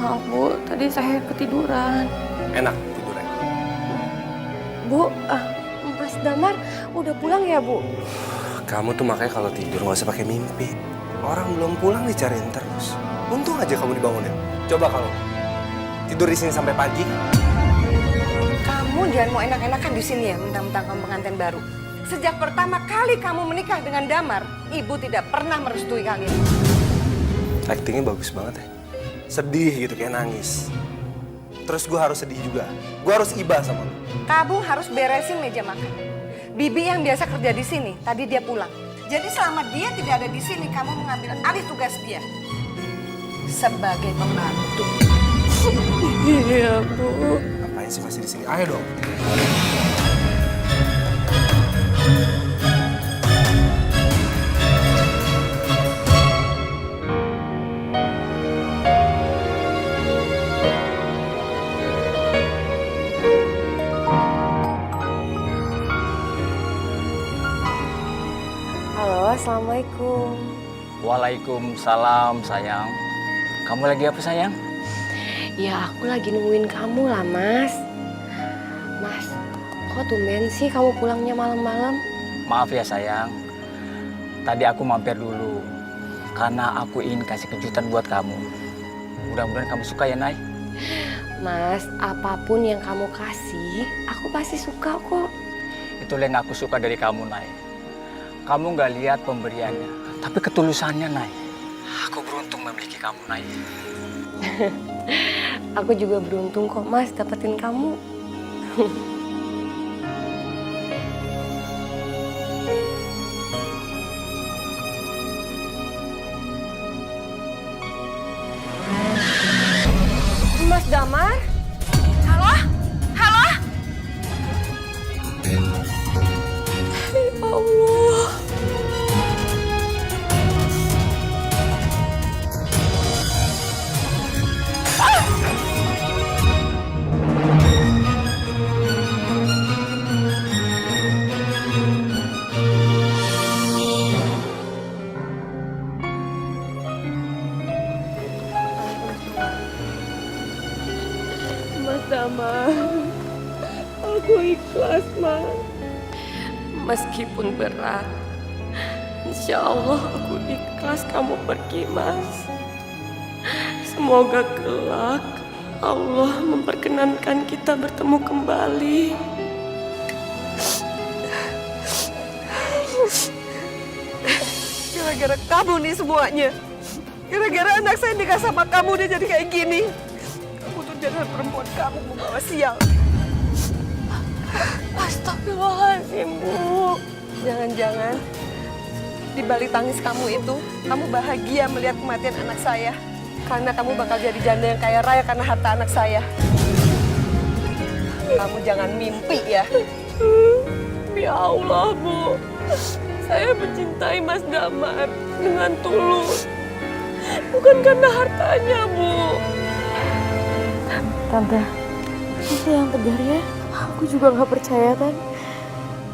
Maaf Bu, tadi saya ketiduran. Enak tidurnya. Bu, Mas Damar udah pulang ya Bu? Kamu tuh makanya kalau tidur nggak usah pakai mimpi. Orang belum pulang dicariin terus. Untung aja kamu dibangunin. Coba kalau tidur di sini sampai pagi. Kamu jangan mau enak-enakan di sini ya, mentang-mentang kamu pengantin baru. Sejak pertama kali kamu menikah dengan Damar, ibu tidak pernah merestui kalian. Aktingnya bagus banget ya. Sedih gitu kayak nangis. Terus gue harus sedih juga. Gue harus iba sama lu. Kamu harus beresin meja makan. Bibi yang biasa kerja di sini, tadi dia pulang. Jadi selama dia tidak ada di sini, kamu mengambil alih tugas dia sebagai pembantu. Iya Bu. Ngapain sih masih di sini? Ayo dong. Halo, Assalamualaikum. Waalaikumsalam sayang. Kamu lagi apa sayang? Ya aku lagi nungguin kamu lah Mas. Mas, kok tumben sih kamu pulangnya malam-malam? Maaf ya sayang. Tadi aku mampir dulu. Karena aku ingin kasih kejutan buat kamu. Mudah-mudahan kamu suka ya Nay. Mas, apapun yang kamu kasih, aku pasti suka kok. Itulah yang aku suka dari kamu Nay. Kamu gak lihat pemberiannya, tapi ketulusannya Nay. Aku beruntung memiliki kamu Nay. Aku juga beruntung kok Mas dapetin kamu. Mas Damar? Halo? Halo? Ya Allah. Mas Damar, aku ikhlas Mas. Meskipun berat, insya Allah aku ikhlas kamu pergi Mas. Semoga kelak Allah memperkenankan kita bertemu kembali. Gara-gara kamu nih semuanya. Gara-gara anak saya nikah sama kamu dia jadi kayak gini. Kamu tuh jangan perempuan kamu membawa sial. Astagfirullahaladzim Bu. Jangan-jangan Di balik tangis kamu itu, kamu bahagia melihat kematian anak saya. Karena kamu bakal jadi janda yang kaya raya karena harta anak saya. Kamu jangan mimpi ya. Ya Allah Bu, saya mencintai Mas Damar dengan tulus. Bukan karena hartanya Bu. Tante, itu yang tegar ya. Aku juga gak percaya kan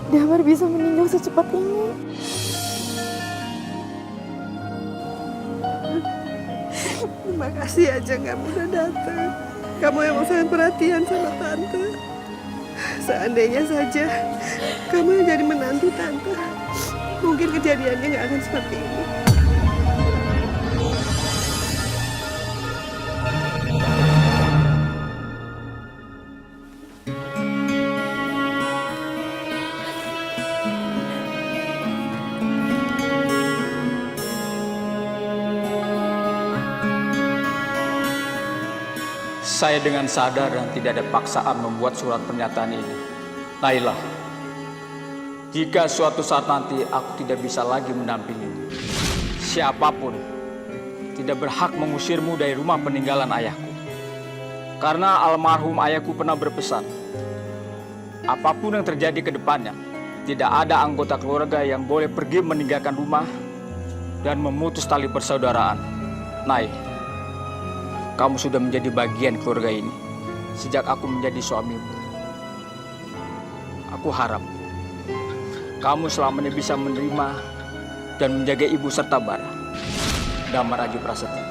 Damar bisa meninggal secepat ini. Terima kasih aja kamu udah datang. Kamu emang sangat perhatian sama Tante. Seandainya saja kamu yang jadi menantu Tante, mungkin kejadiannya nggak akan seperti ini. Saya dengan sadar dan tidak ada paksaan membuat surat pernyataan ini. Naila, jika suatu saat nanti aku tidak bisa lagi mendampingimu, siapapun tidak berhak mengusirmu dari rumah peninggalan ayahku. Karena almarhum ayahku pernah berpesan, apapun yang terjadi ke depannya, tidak ada anggota keluarga yang boleh pergi meninggalkan rumah dan memutus tali persaudaraan. Nay, kamu sudah menjadi bagian keluarga ini sejak aku menjadi suamimu. Aku harap kamu selamanya bisa menerima dan menjaga ibu serta Bara. Damar Aju Prasetya.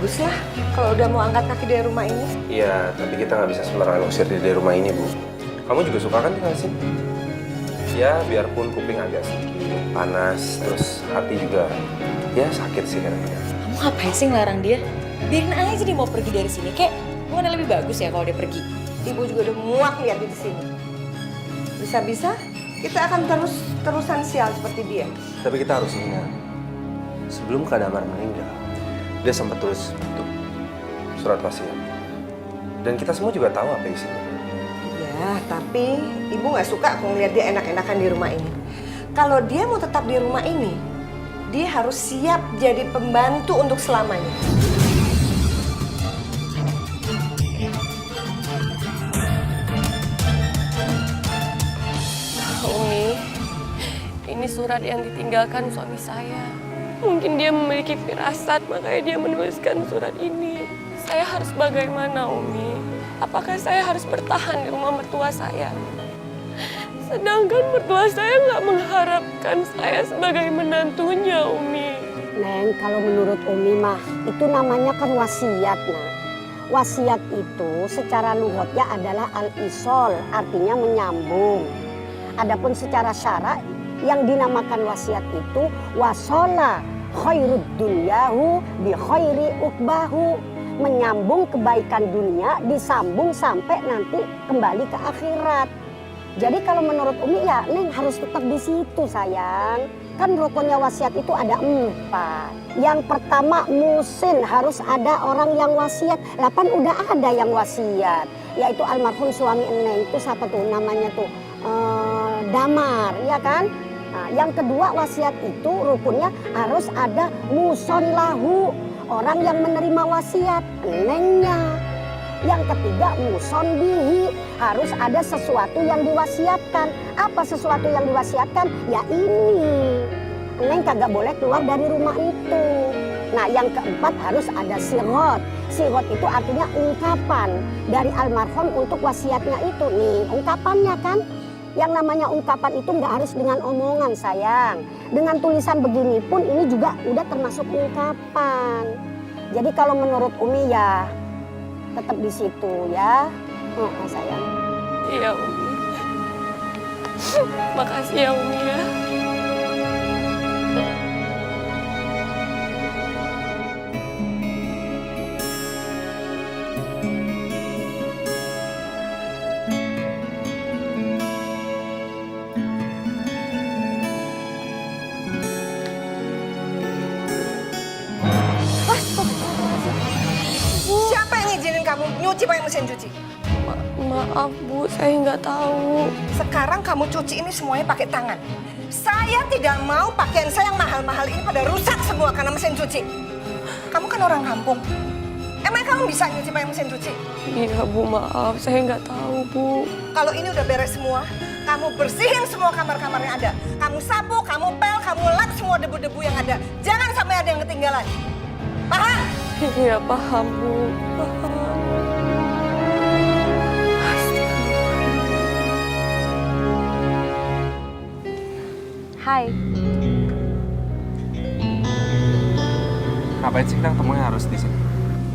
bagus lah kalau udah mau angkat kaki dari rumah ini. Iya, tapi kita nggak bisa sembarangan usir dia dari rumah ini, Bu. Kamu juga suka kan tinggal sini? Ya, biarpun kuping agak sedikit panas, terus hati juga ya sakit sih kadang-kadang. Kamu ngapain sih ngelarang dia? Biarin aja dia mau pergi dari sini. Kayak bukannya lebih bagus ya kalau dia pergi? Ibu juga udah muak lihat dia di sini. Bisa-bisa kita akan terusan sial seperti dia. Tapi kita harus ingat, sebelum Kak Damar meninggal, dia sempat tulis itu surat wasiat. Dan kita semua juga tahu apa isinya. Ya, tapi ibu nggak suka aku ngeliat dia enak-enakan di rumah ini. Kalau dia mau tetap di rumah ini, dia harus siap jadi pembantu untuk selamanya. Umi, ini surat yang ditinggalkan suami saya. Mungkin dia memiliki firasat, makanya dia menuliskan surat ini. Saya harus bagaimana, Umi? Apakah saya harus bertahan di rumah mertua saya? Sedangkan mertua saya nggak mengharapkan saya sebagai menantunya, Umi. Neng, kalau menurut Umi mah, itu namanya kan wasiat, nah. Wasiat itu secara lughatnya adalah al-isol, artinya menyambung. Adapun secara syara, yang dinamakan wasiat itu wasola khairud dunyahu bi khairi ukbahu. Menyambung kebaikan dunia, disambung sampai nanti kembali ke akhirat. Jadi kalau menurut Umi ya Neng harus tetap di situ sayang. Kan rukunnya wasiat itu ada 4. Yang pertama musin, harus ada orang yang wasiat. Kan udah ada yang wasiat, yaitu almarhum suami Neng itu siapa tuh namanya tuh Damar, ya kan? Nah, yang kedua wasiat itu rukunnya harus ada muson lahu, orang yang menerima wasiat, Nengnya. Yang ketiga muson bihi, harus ada sesuatu yang diwasiatkan. Apa sesuatu yang diwasiatkan? Ya ini, Neng kagak boleh keluar dari rumah itu. Nah yang keempat harus ada sirot. Sirot itu artinya ungkapan dari almarhum untuk wasiatnya itu. Nih ungkapannya kan. Yang namanya ungkapan itu nggak harus dengan omongan sayang. Dengan tulisan begini pun ini juga udah termasuk ungkapan. Jadi kalau menurut Umi ya tetap di situ ya, sayang. Iya, Umi. Makasih ya, Umi ya. Siapa yang ngizinin kamu nyuci pakai mesin cuci? Maaf, Bu, saya nggak tahu. Sekarang kamu cuci ini semuanya pakai tangan. Saya tidak mau pakaian saya yang mahal-mahal ini pada rusak semua karena mesin cuci. Kamu kan orang kampung. Emang kamu bisa nyuci pakai mesin cuci? Iya, Bu, maaf. Saya nggak tahu, Bu. Kalau ini udah beres semua, kamu bersihin semua kamar-kamar yang ada. Kamu sapu, kamu pel, kamu lap semua debu-debu yang ada. Jangan sampai ada yang ketinggalan. Paham? Iya, paham, Bu. Paham. Hai. Ngapain sih kita ketemunya harus di sini?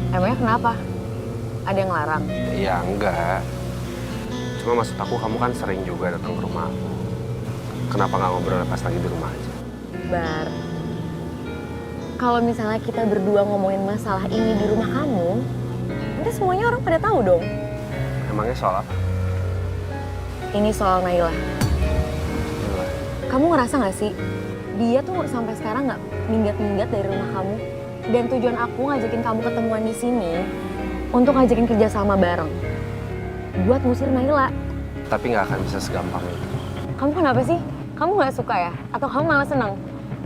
Emangnya kenapa? Ada yang larang? Ya enggak. Cuma maksud aku kamu kan sering juga datang ke rumah aku. Kenapa nggak ngobrol pas lagi di rumah aja? Bar, kalau misalnya kita berdua ngomongin masalah ini di rumah kamu, nanti semuanya orang pada tahu dong. Emangnya soal apa? Ini soal Naila. Gila. Kamu ngerasa gak sih, dia tuh sampai sekarang gak minggat-minggat dari rumah kamu. Dan tujuan aku ngajakin kamu ketemuan di sini untuk ngajakin kerja sama bareng. Buat ngusir Naila. Tapi nggak akan bisa segampang itu. Kamu kenapa sih? Kamu gak suka ya? Atau kamu malah seneng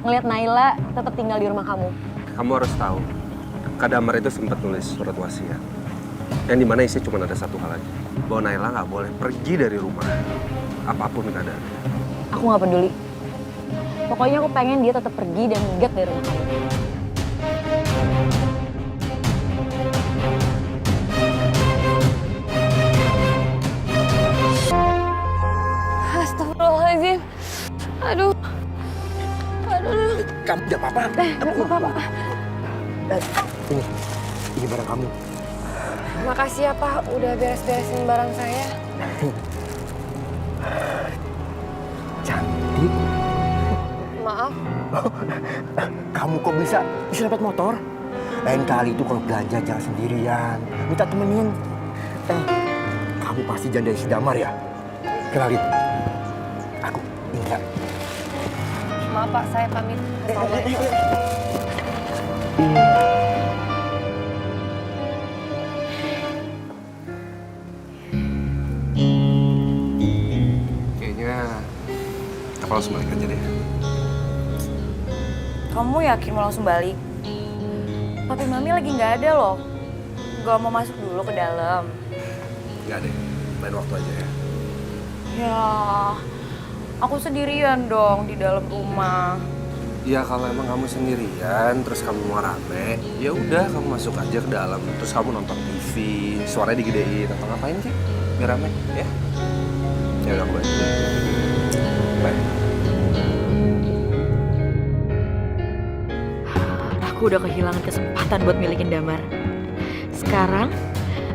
ngelihat Naila tetap tinggal di rumah kamu? Kamu harus tahu, Kak Damar itu sempat nulis surat wasiat. Yang dimana isi cuma ada satu hal aja. Bahwa Naila nggak boleh pergi dari rumah. Apapun keadaannya. Aku gak peduli. Pokoknya aku pengen dia tetap pergi dan minggat dari rumah kamu. Astagfirullahaladzim. Aduh. Aduh. Kamu tidak apa-apa. Nggak apa-apa. Ini, Ini barang kamu. Makasih ya Pak, udah beres-beresin barang saya. Cantik. Maaf, Kamu kok bisa dapat motor? Lain kali itu kalau belanja jangan sendirian. Minta temenin. Kamu pasti janda si Damar ya? Kenalin. Aku Indra. maaf Pak, saya pamit. Assalamualaikum. Kayaknya aku langsung balik aja deh. Kamu yakin mau langsung balik? Papi Mami lagi nggak ada loh. Gak mau masuk dulu ke dalam. Nggak deh, lain waktu aja ya. Ya, aku sendirian dong di dalam rumah. Ya kalau emang kamu sendirian, terus kamu mau rame, ya udah kamu masuk aja ke dalam, terus kamu nonton TV, suaranya digedein atau ngapain sih? Biar rame, ya? Ya udah aku balik. Bye. Aku udah kehilangan kesempatan buat milikin Damar. Sekarang,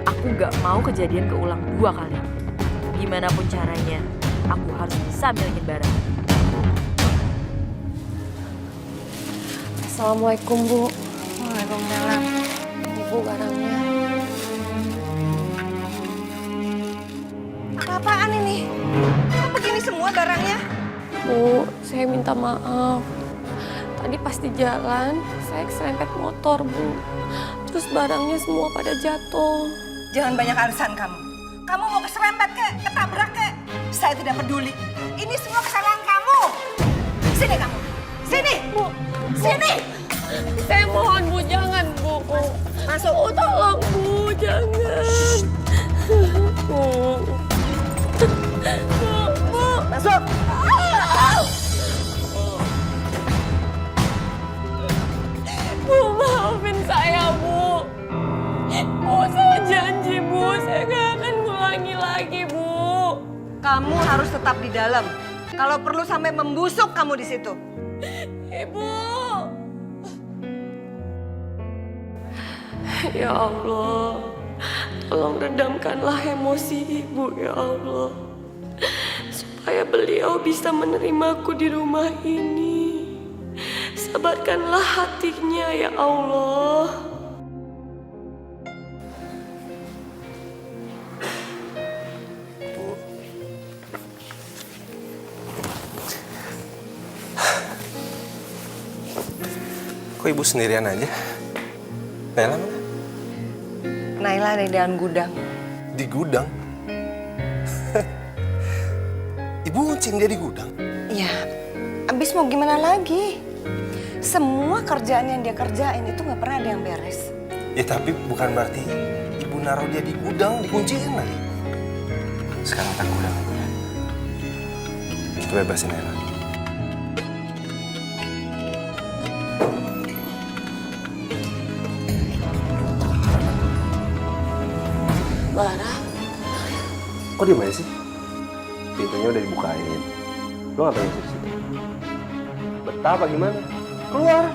aku gak mau kejadian keulang 2 kali. Gimana pun caranya, aku harus bisa milikin barang. Assalamualaikum Bu. Waalaikumsalam. Ibu barangnya. Apa-apaan ini? Kok begini semua barangnya? Bu, saya minta maaf. Tadi pas di jalan, saya keserempet motor, Bu. Terus barangnya semua pada jatuh. Jangan banyak alasan kamu. Kamu mau keserempet kek, ketabrak kek. Saya tidak peduli. Ini semua kesalahan kamu. Sini kamu. Sini. Bu, Sini. saya mohon Bu, jangan Bu. Masuk. Oh, tolong Bu, jangan. Bu. Bu. Masuk. Bu, maafin saya, Bu. Bu, saya janji, Bu. Saya nggak akan ngulangi lagi, Bu. Kamu harus tetap di dalam. Kalau perlu sampai membusuk kamu di situ. Ibu. Ya Allah, tolong redamkanlah emosi Ibu, ya Allah. Supaya beliau bisa menerimaku di rumah ini. Sabarkanlah hatinya, ya Allah. Kok ibu sendirian aja? Nailah mana? Naila ada di dalam gudang. Di gudang? Ibu nguncing dia di gudang? Ya, abis mau gimana lagi? Semua kerjaan yang dia kerjain itu nggak pernah ada yang beres. Ya tapi bukan berarti ibu naruh dia di gudang, dikunciin lagi. Sekarang tak gudang aja. Kita bebasin Nailah. Bara, Kok diem aja sih? Pintunya udah dibukain. Lo ngapain di situ? Betah apa gimana? Keluar!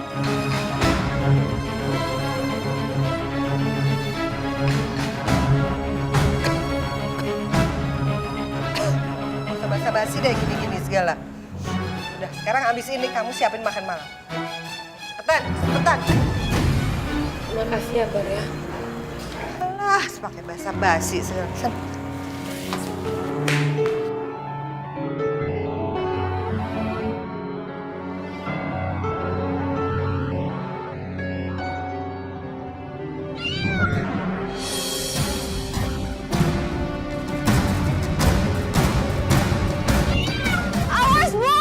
Gak usah basa-basi deh gini-gini segala. Udah, sekarang abis ini kamu siapin makan malam. Cepetan, cepetan. makasih ya Bar ya. Alah, pakai basa-basi segala. Awas, Bu!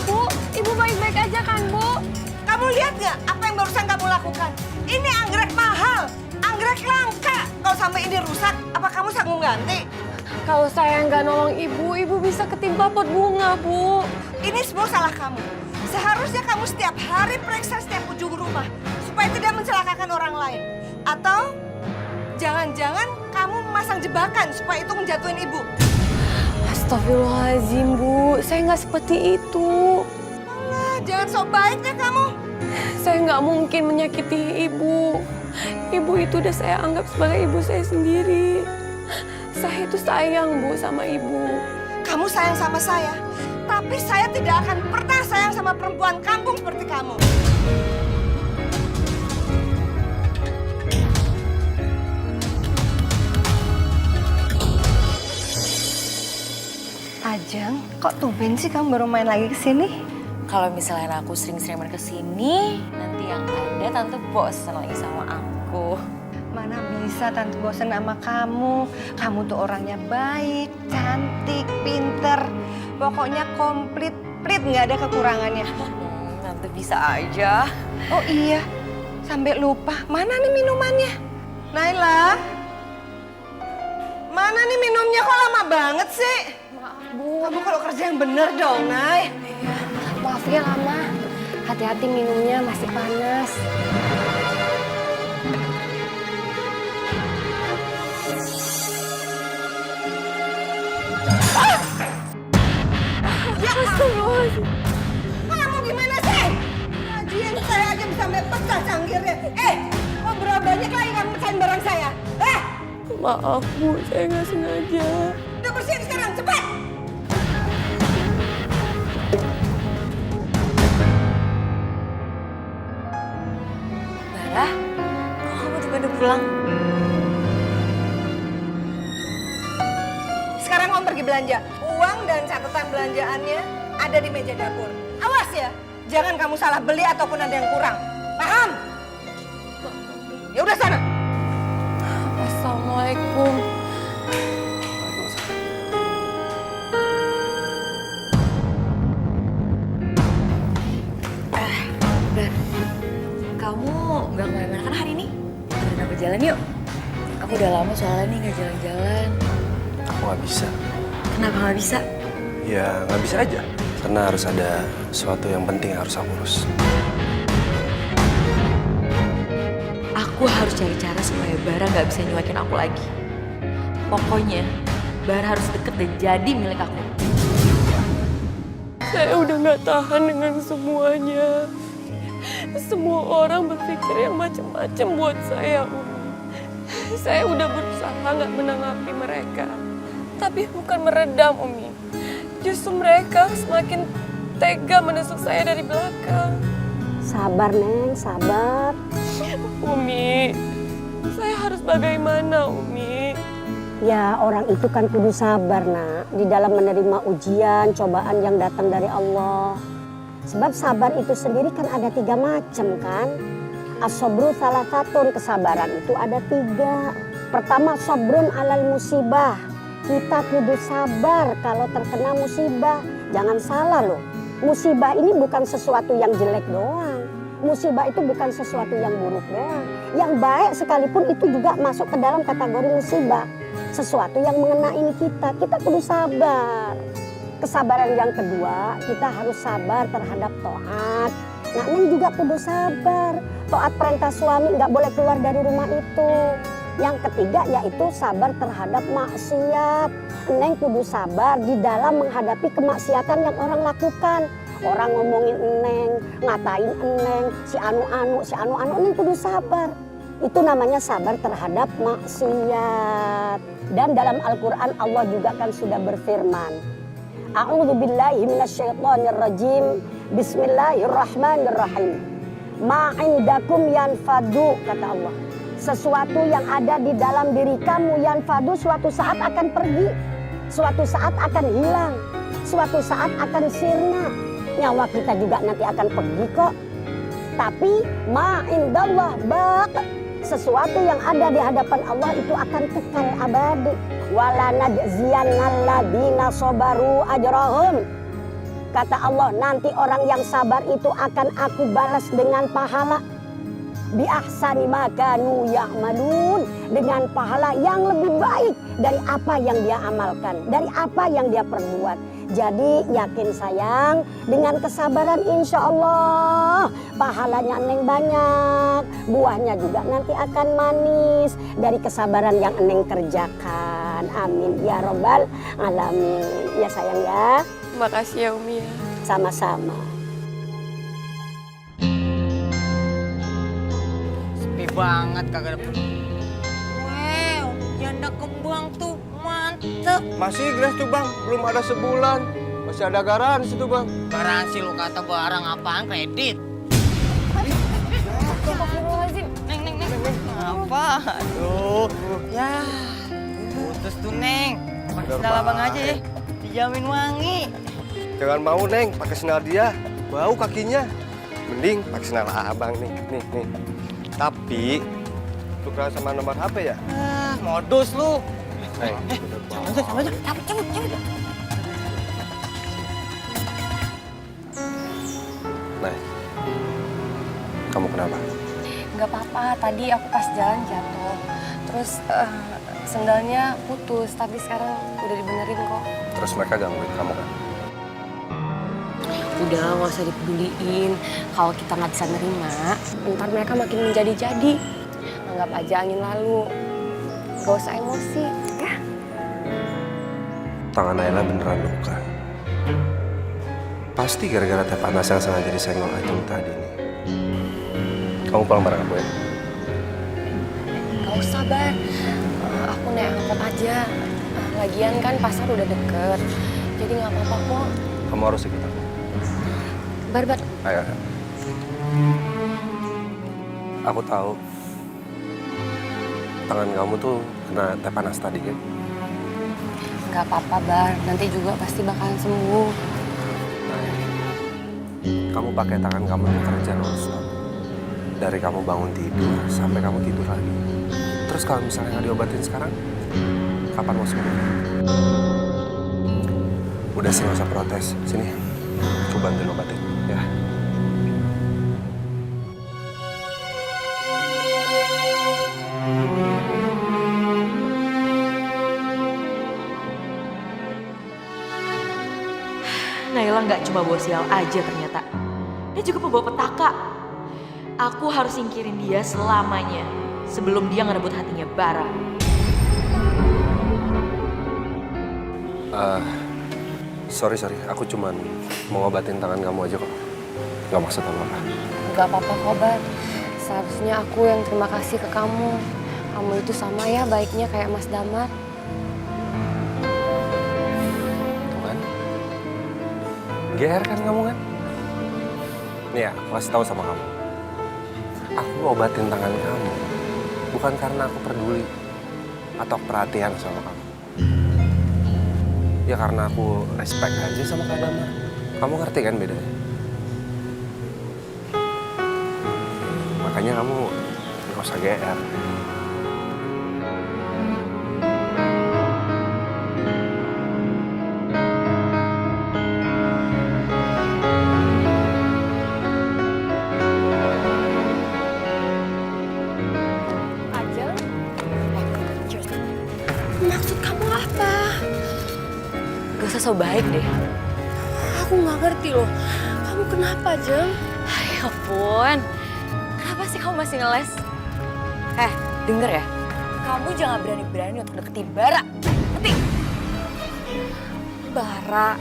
Bu, Ibu baik-baik aja kan, Bu? Kamu lihat nggak apa yang barusan kamu lakukan? Ini anggrek mahal, anggrek langka. Kalau sampai ini rusak, apa kamu sanggup ganti? Kalau saya nggak nolong Ibu, Ibu bisa ketimpa pot bunga, Bu. Ini semua salah kamu. Seharusnya kamu setiap hari periksa setiap ujung rumah supaya tidak mencelakakan orang lain. Atau jangan-jangan kamu memasang jebakan supaya itu menjatuhin ibu. Astagfirullahaladzim, Bu. Saya nggak seperti itu. anak sok baik ya kamu. Saya nggak mungkin menyakiti ibu. Ibu itu udah saya anggap sebagai ibu saya sendiri. Saya itu sayang, Bu, sama ibu. Kamu sayang sama saya, tapi saya tidak akan pernah sayang sama perempuan kampung seperti kamu. Ajeng, kok tumben sih kamu baru main lagi ke sini? Kalau misalnya aku sering-sering main kesini, nanti yang ada tante bosan lagi sama aku. Mana bisa tante bosan sama kamu. Kamu tuh orangnya baik, cantik, pinter. Pokoknya komplit, nggak ada kekurangannya. Tante bisa aja. Oh iya, sampai lupa. Mana nih minumannya? Naila, mana nih minumnya? Kok lama banget sih? Maaf, Bu. Kamu kalau kerja yang bener dong, Nay. Maaf ya lama. Hati-hati minumnya masih panas. Astagfirullahaladzim. Kamu gimana sih? Kajian saya aja bisa sampai pecah cangkirnya. Kok berapa banyak lagi kamu pecahin barang saya? Maaf, Bu. Saya nggak sengaja. Udah bersihin sekarang, cepat! Bara, kok kamu juga udah pulang? Sekarang kamu pergi belanja. Uang dan catatan belanjaannya ada di meja dapur. Awas ya, jangan kamu salah beli ataupun ada yang kurang. Paham? Ya udah sana. Assalamualaikum. Bar, kamu nggak kemana-mana kan hari ini? Kita apa jalan yuk? Aku udah lama soalnya nih nggak jalan-jalan. Aku nggak bisa. Kenapa nggak bisa? Ya nggak bisa aja. Karena harus ada sesuatu yang penting yang harus aku urus. Aku harus cari cara supaya Bara nggak bisa nyuakin aku lagi. Pokoknya Bara harus deket dan jadi milik aku. Saya udah nggak tahan dengan semuanya. Semua orang berpikir yang macam-macam buat saya, Umi. Saya udah berusaha nggak menanggapi mereka. Tapi bukan meredam, Umi. Justru mereka semakin tega menusuk saya dari belakang. Sabar, Neng, sabar. Umi, saya harus bagaimana, Umi? Ya, orang itu kan kudu sabar, nak. Di dalam menerima ujian, cobaan yang datang dari Allah. Sebab sabar itu sendiri kan ada 3 macam kan. As-sabru salasatun, kesabaran itu ada 3. Pertama, sabrun alal musibah. Kita kudu sabar kalau terkena musibah. Jangan salah loh. Musibah ini bukan sesuatu yang jelek doang. Musibah itu bukan sesuatu yang buruk doang. Yang baik sekalipun itu juga masuk ke dalam kategori musibah. Sesuatu yang mengenai kita kudu sabar. Kesabaran yang kedua, kita harus sabar terhadap taat. Nah, Neng juga kudu sabar. Taat perintah suami nggak boleh keluar dari rumah itu. Yang ketiga yaitu sabar terhadap maksiat. Neng kudu sabar di dalam menghadapi kemaksiatan yang orang lakukan. Orang ngomongin Neng, ngatain Neng, si anu, Neng kudu sabar. Itu namanya sabar terhadap maksiat. Dan dalam Al-Quran Allah juga kan sudah berfirman. A'udzubillahi minasyaitonirrajim. Bismillahirrahmanirrahim. Ma'indakum yanfadu, kata Allah. Sesuatu yang ada di dalam diri kamu yanfadu suatu saat akan pergi. Suatu saat akan hilang. Suatu saat akan sirna. Nyawa kita juga nanti akan pergi kok. Tapi ma'indallah baq. Sesuatu yang ada di hadapan Allah itu akan kekal abadi. Wala najziyannal ladzina sabaru ajrahum. Kata Allah, nanti orang yang sabar itu akan aku balas dengan pahala. Bi ahsani ma kanu ya'malun, dengan pahala yang lebih baik dari apa yang dia amalkan, dari apa yang dia perbuat. Jadi yakin sayang, dengan kesabaran insya Allah pahalanya Neng banyak, buahnya juga nanti akan manis dari kesabaran yang Neng kerjakan. Amin ya robbal alamin. Ya sayang ya. Makasih ya, Umi ya. Sama-sama. banget kagak dapet. Wow, janda kembang tuh mantep. Masih gratis tuh bang, belum ada sebulan. Masih ada garansi tuh bang. Garansi lu kata barang apaan kredit? Neng. Apa? Aduh, ya putus tuh Neng. Pakai sendal abang aja ya, dijamin wangi. Jangan mau Neng, pakai sendal dia. Bau kakinya. Mending pakai sendal abang nih. Tapi tukeran sama nomor HP ya? Modus lu. Neng, Sama aja. Cabut. Nah, kamu kenapa? Nggak apa-apa, tadi aku pas jalan jatuh. Terus sendalnya putus, tapi sekarang udah dibenerin kok. Terus mereka gangguin kamu kan? Udah, nggak usah dipeduliin. Kalau kita nggak bisa nerima, ntar mereka makin menjadi-jadi. Anggap aja angin lalu. Gak usah emosi, ya. Tangan Naila beneran luka. Pasti gara-gara teh panas yang sengaja disenggol Ajeng tadi nih. Kamu pulang bareng aku ya? Gak usah, Bar. Aku naik angkot aja. Lagian kan pasar udah deket. Jadi nggak apa-apa kok. Kamu harus ikut aku. Bar. Ayo. Aku tahu tangan kamu tuh kena teh panas tadi kan? Nggak apa-apa, Bar. Nanti juga pasti bakalan sembuh. Kamu pakai tangan kamu untuk kerja non-stop. Dari kamu bangun tidur sampai kamu tidur lagi. Terus kalau misalnya nggak diobatin sekarang, kapan mau sembuh? Udah sih nggak usah protes. Sini, aku bantuin obatin ya. Naila nggak cuma bawa sial aja ternyata. Dia juga pembawa petaka. Aku harus singkirin dia selamanya sebelum dia ngerebut hatinya Bara. Sorry. Aku cuman mau ngobatin tangan kamu aja kok. Gak maksud apa-apa. Nggak apa-apa kok, Bar. Seharusnya aku yang terima kasih ke kamu. Kamu itu sama ya baiknya kayak Mas Damar. Tuh kan? GR kan kamu kan? Nih ya, aku kasih tahu sama kamu. Aku ngobatin tangan kamu bukan karena aku peduli atau perhatian sama kamu. Ya karena aku respect aja sama Kak Damar. Kamu ngerti kan bedanya? Makanya kamu gak usah GR. Ajeng? Maksud kamu apa? Gak usah so baik deh. Aku nggak ngerti loh. Kamu kenapa, Jeng? Ya ampun, kenapa sih kamu masih ngeles? Denger ya, kamu jangan berani-berani untuk deketin Bara. Ngerti? Bara,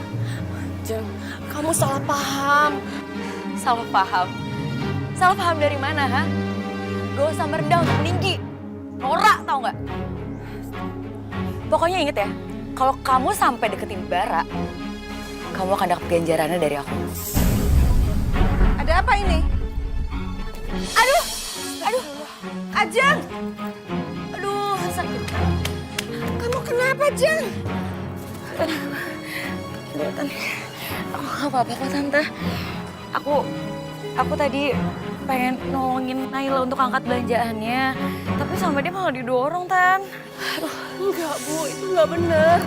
Jeng, kamu salah paham. Salah paham? Salah paham dari mana, ha? Gak usah merendah untuk meninggi. Norak, tau nggak? Pokoknya inget ya, kalau kamu sampai deketin Bara, kamu akan dapat ganjarannya dari aku. Ada apa ini? Aduh, Ajeng, Aduh, sakit. kamu kenapa, Jeng? Aku gak apa-apa kok, Tante. Aku tadi pengen nolongin Naila untuk angkat belanjaannya. Tapi sama dia malah didorong, Tan. Enggak, Bu, itu nggak benar.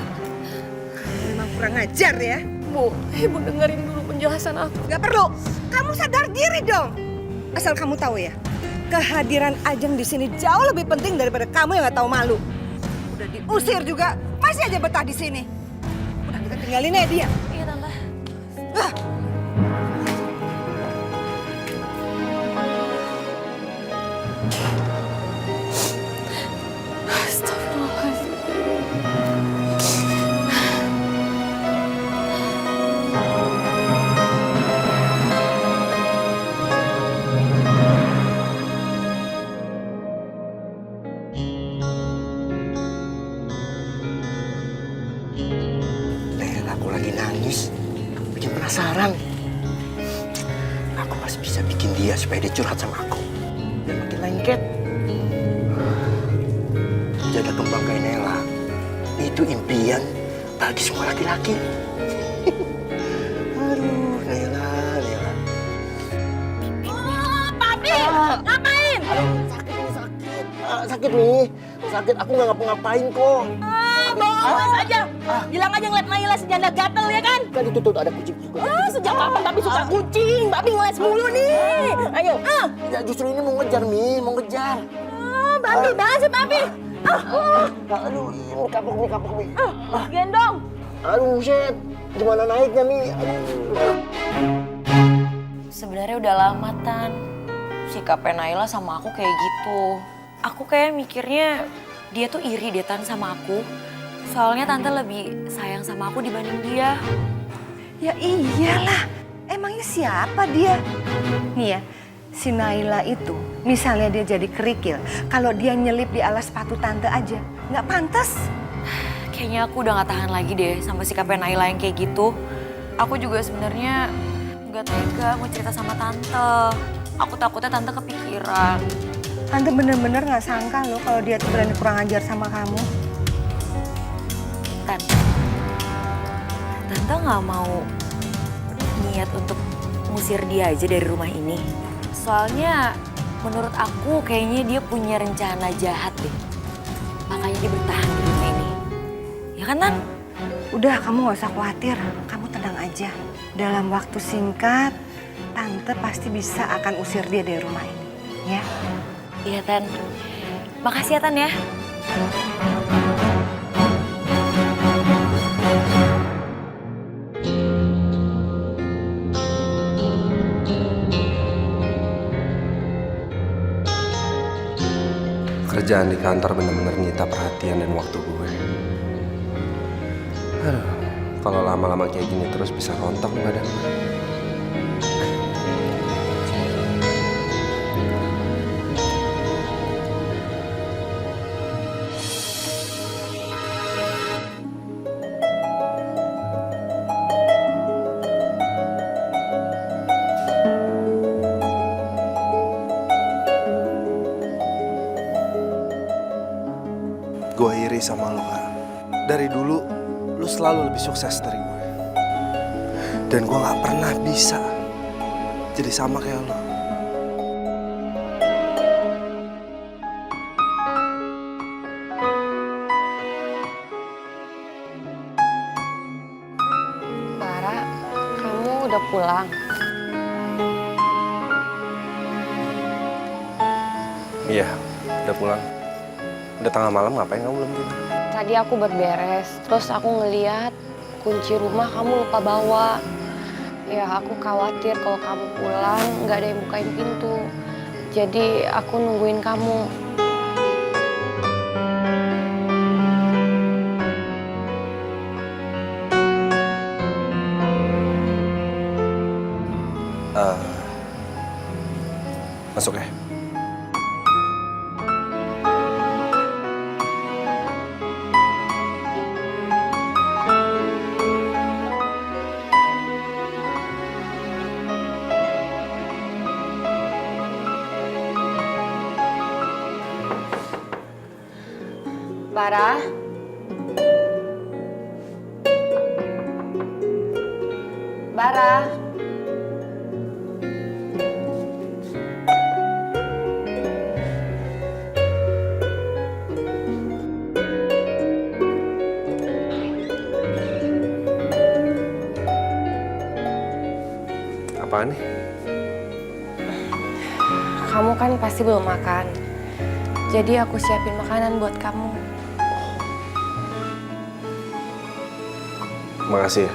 Memang kurang ajar ya. Bu, Ibu dengerin dulu penjelasan aku. Gak perlu. Kamu sadar diri dong. Asal kamu tahu ya, kehadiran Ajeng di sini jauh lebih penting daripada kamu yang gak tahu malu. Udah diusir juga, masih aja betah di sini. Udah kita tinggalin aja dia. Iya, Tante. Ah. Astagfirullahaladzim. aku lagi nangis, bikin penasaran. Aku masih bisa bikin dia supaya dia curhat sama aku. Dan makin lengket. Jaga kembang kayak Nela, itu impian bagi semua laki-laki. Aduh, Nela. Papi, ngapain? Aduh, sakit nih, sakit. Sakit nih, sakit. Aku nggak ngapa-ngapain kok. Bawa aja. Bilang aja ngeliat Naila si janda gatel ya kan? Kan itu tuh ada kucing juga. Sejak kapan Papi suka kucing? Papi ngeles mulu nih. Ayo, Ya justru ini mau ngejar, Mi, mau ngejar. Papi banget sih Papi. Aduh, ini kapok, Mi. Gendong. Aduh, shit. Gimana naiknya, Mi? Sebenarnya udah lama, Tan. Sikapnya Naila sama aku kayak gitu. Aku kayak mikirnya dia tuh iri deh, Tan, sama aku. Soalnya Tante lebih sayang sama aku dibanding dia. Ya iyalah, emangnya siapa dia? Nih ya, si Naila itu misalnya dia jadi kerikil, kalau dia nyelip di alas sepatu tante aja, nggak pantas. Kayaknya aku udah gak tahan lagi deh sama sikapnya Naila yang kayak gitu. Aku juga sebenarnya nggak tega mau cerita sama Tante. Aku takutnya Tante kepikiran. Tante bener-bener nggak sangka loh kalau dia tuh berani kurang ajar sama kamu. Tante nggak mau niat untuk ngusir dia aja dari rumah ini. Soalnya menurut aku kayaknya dia punya rencana jahat deh. Makanya dia bertahan di rumah ini. Ya kan, Tan? Udah, kamu nggak usah khawatir, kamu tenang aja. Dalam waktu singkat, Tante pasti bisa akan usir dia dari rumah ini, ya. Iya, Tan. Makasih ya, Tan ya. Kerjaan di kantor bener-bener nyita perhatian dan waktu gue. Aduh, kalau lama-lama kayak gini terus bisa rontok nih badan gue. Gue iri sama lo, Kak. Dari dulu, lo selalu lebih sukses dari gue. Dan gue gak pernah bisa jadi sama kayak lo. Bara, kamu udah pulang? Iya, udah pulang. Udah tengah malam, ngapain kamu belum tidur? Tadi aku beres, terus aku ngeliat kunci rumah kamu lupa bawa. Ya aku khawatir kalau kamu pulang nggak ada yang bukain pintu. Jadi aku nungguin kamu. Masuk ya. Bara. Bara. Apaan nih? Kamu kan pasti belum makan. Jadi aku siapin makanan buat kamu. Makasih ya.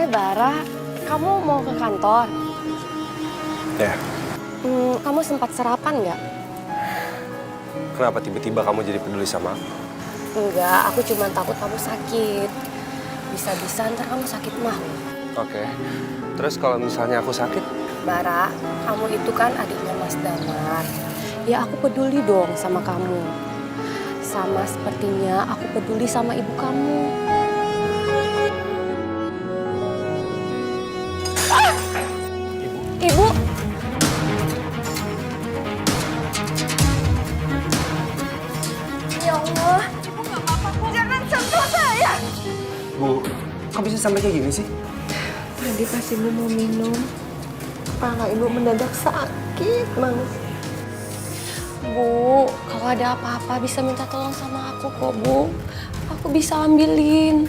Bara, kamu mau ke kantor? Ya, Kamu sempat sarapan nggak? kenapa tiba-tiba kamu jadi peduli sama aku? Enggak, aku cuma takut kamu sakit. Bisa-bisa ntar kamu sakit mah. Oke, terus kalau misalnya aku sakit? Bara, kamu itu kan adiknya Mas Damar. Ya aku peduli dong sama kamu. Sama sepertinya aku peduli sama ibu kamu. Ibu. Ya Allah, ibu gak apa-apa, Bu. Jangan sentuh saya. Bu, kok bisa sampai kayak gini sih? Tadi pas ibu mau minum, kepala ibu mendadak sakit banget. Bu, kalau ada apa-apa bisa minta tolong sama aku kok, Bu. Aku bisa ambilin.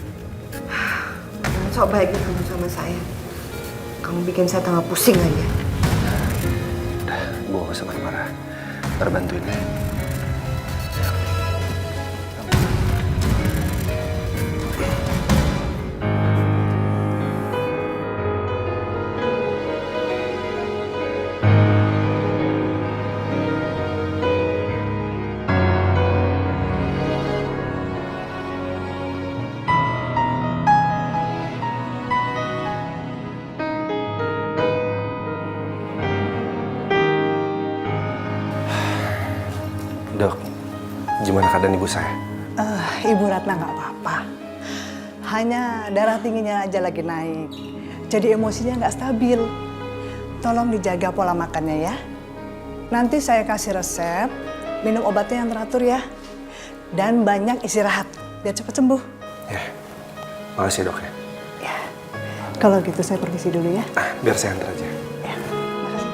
Jangan sok baiknya kamu sama saya. Kamu bikin saya tambah pusing aja. Udah, Bu gak usah marah-marah. Ntar bantuin ya. Dok, gimana keadaan ibu saya? Ibu Ratna nggak apa-apa. Hanya darah tingginya aja lagi naik. Jadi emosinya nggak stabil. Tolong dijaga pola makannya ya. Nanti saya kasih resep, minum obatnya yang teratur ya. Dan banyak istirahat, biar cepat sembuh. Ya, makasih dok ya. Ya. Kalau gitu saya permisi dulu ya. Biar saya antar aja. Ya, makasih.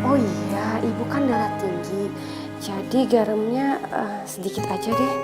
Oh iya, ibu kan darah tinggi. Jadi garamnya sedikit aja deh.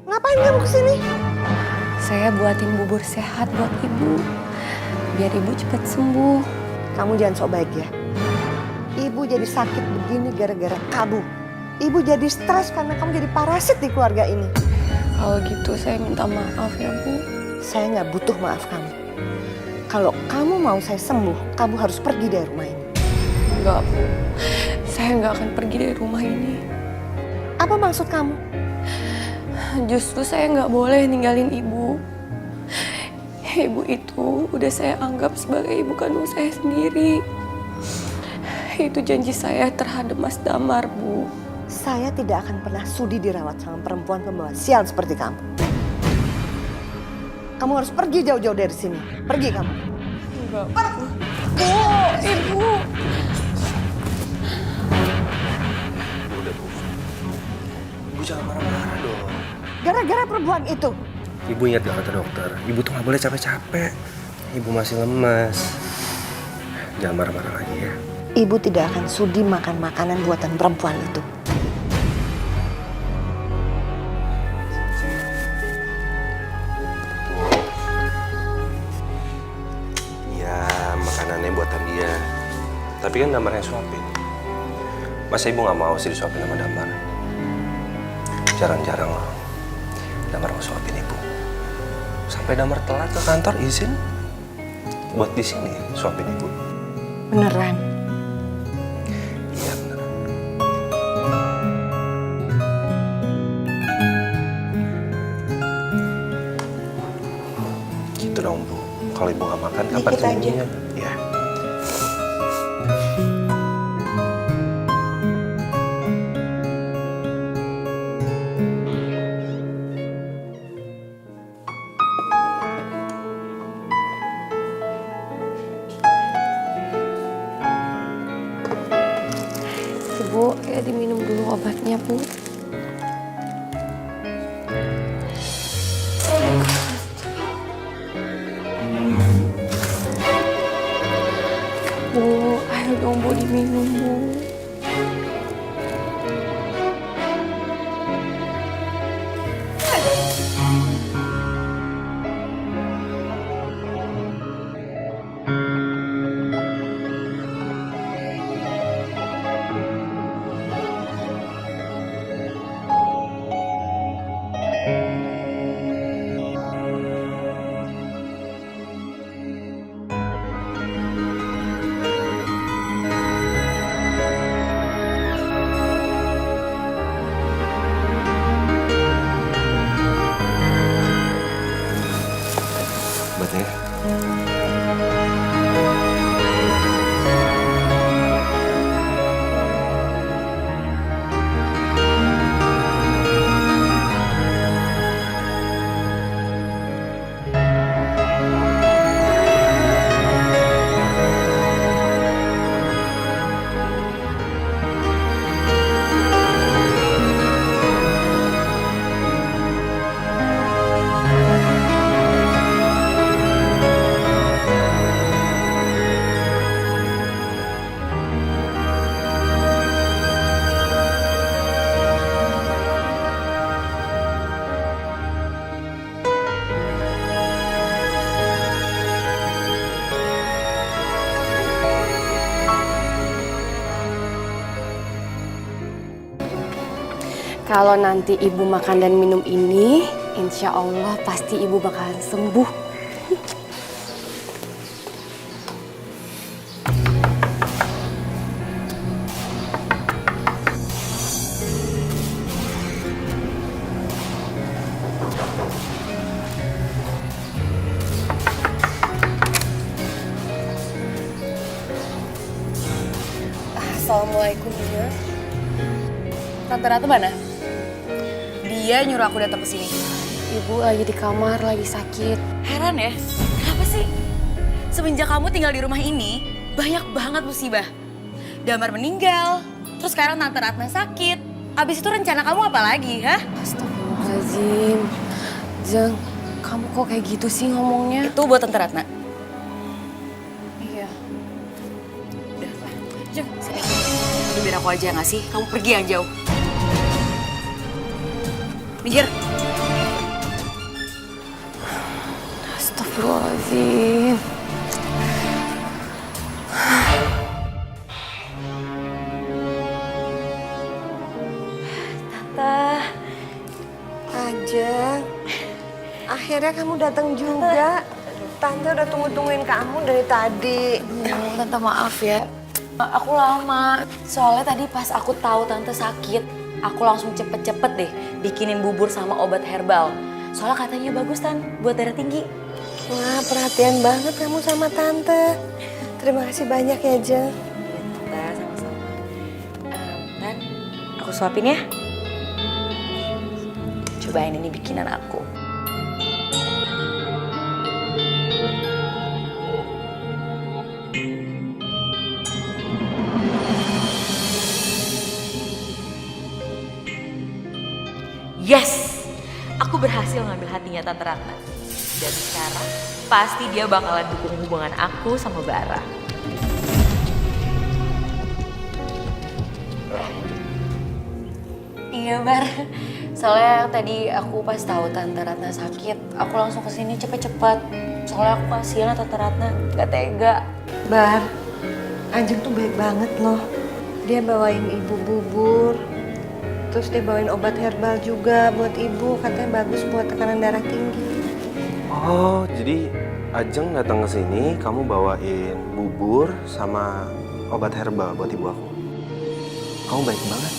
Ngapain kamu kesini? Saya buatin bubur sehat buat ibu. Biar ibu cepat sembuh. Kamu jangan sok baik ya. Ibu jadi sakit begini gara-gara kamu. Ibu jadi stres karena kamu jadi parasit di keluarga ini. Kalau gitu saya minta maaf ya, Bu. Saya nggak butuh maaf kamu. Kalau kamu mau saya sembuh, kamu harus pergi dari rumah ini. Enggak, Bu. Saya nggak akan pergi dari rumah ini. Apa maksud kamu? Justru saya nggak boleh ninggalin ibu. Ibu itu udah saya anggap sebagai ibu kandung saya sendiri. Itu janji saya terhadap Mas Damar, Bu. Saya tidak akan pernah sudi dirawat sama perempuan pembawa sial seperti kamu. Kamu harus pergi jauh-jauh dari sini. Pergi kamu. Enggak, Bu. Bu, Ibu. Udah, Bu. Ibu jangan marah-marah dong. Gara-gara perempuan itu. Ibu ingat gak kata dokter? Ibu tuh gak boleh capek-capek. Ibu masih lemas. Jangan marah-marah lagi ya. Ibu tidak akan sudi makan makanan buatan perempuan itu. Iya, makanannya buatan dia. Tapi kan Damarnya suapin. Masa ibu gak mau sih disuapin sama Damar? Jarang-jarang loh Damar mau suapin ibu. Sampai Damar telat ke kantor izin buat di sini suapin ibu. Beneran? Iya beneran. Gitu dong Bu. Kalau ibu gak makan kapan Dikit aja. sembuhnya? Iya. saya diminum dulu obatnya, Bu. Bu, ayo dong Bu diminum, Bu. Obatnya ya. Kalau nanti ibu makan dan minum ini, insya Allah pasti ibu bakalan sembuh. Assalamualaikum, Bu. Tante Ratu mana? Dia nyuruh aku datang ke sini. Ibu lagi di kamar, lagi sakit. Heran ya, kenapa sih? Semenjak kamu tinggal di rumah ini, banyak banget musibah. Damar meninggal, terus sekarang Tante Ratna sakit. Abis itu rencana kamu apa lagi, hah? Astagfirullahaladzim. Jeng, kamu kok kayak gitu sih ngomongnya? Itu buat Tante Ratna. Iya. Udah, Jeng, sini. Ini biar aku aja yang ngasih, kamu pergi yang jauh. Minggir. Astagfirullahaladzim. Tante, Ajeng, akhirnya kamu datang juga. Tante udah tungguin kamu dari tadi. Aduh, Tante maaf ya. Aku lama. Soalnya tadi pas aku tahu Tante sakit, aku langsung cepet-cepet deh bikinin bubur sama obat herbal. Soalnya katanya bagus, Tan, buat darah tinggi. Wah, perhatian banget kamu sama Tante. Terima kasih banyak ya, Jeng. Tante, sama-sama. Tan, aku suapin ya. Cobain ini bikinan aku. Yes! Aku berhasil ngambil hatinya Tante Ratna. Dan sekarang pasti dia bakalan dukung hubungan aku sama Bara. Iya, Bar. Soalnya tadi aku pas tahu Tante Ratna sakit, aku langsung kesini cepet-cepet. Soalnya aku kasihan Tante Ratna, gak tega. Bar, Ajeng tuh baik banget loh. Dia bawain ibu bubur, terus dia bawain obat herbal juga buat ibu. Katanya bagus buat tekanan darah tinggi. Oh, jadi Ajeng datang ke sini, kamu bawain bubur sama obat herbal buat ibu aku. Kamu baik banget.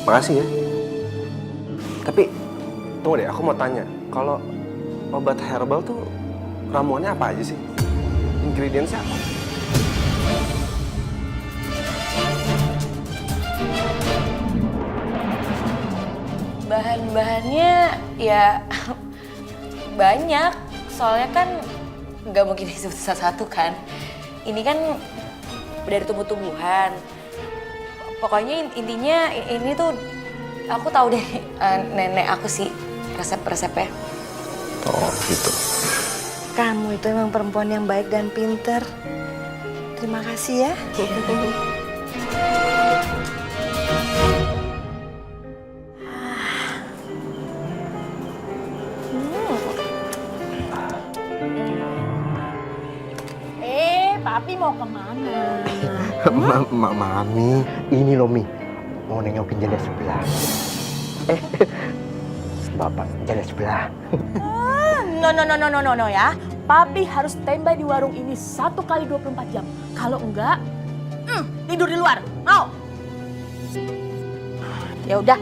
Makasih ya. Tapi, tunggu deh, aku mau tanya. Kalau obat herbal tuh ramuannya apa aja sih? Ingredientsnya apa? Bahan-bahannya ya banyak. Soalnya kan nggak mungkin disebut satu-satu kan. Ini kan dari tumbuh-tumbuhan. Pokoknya intinya ini tuh aku tahu deh nenek aku sih resep-resepnya. Oh gitu. Kamu itu emang perempuan yang baik dan pinter. Terima kasih ya. Papi mau kemana? Mami, ini loh Mi, mau nengokin janda sebelah. Bapak janda sebelah. No ya. Papi harus standby di warung ini 1 kali 24 jam. Kalau enggak, tidur di luar. Mau? Ya udah,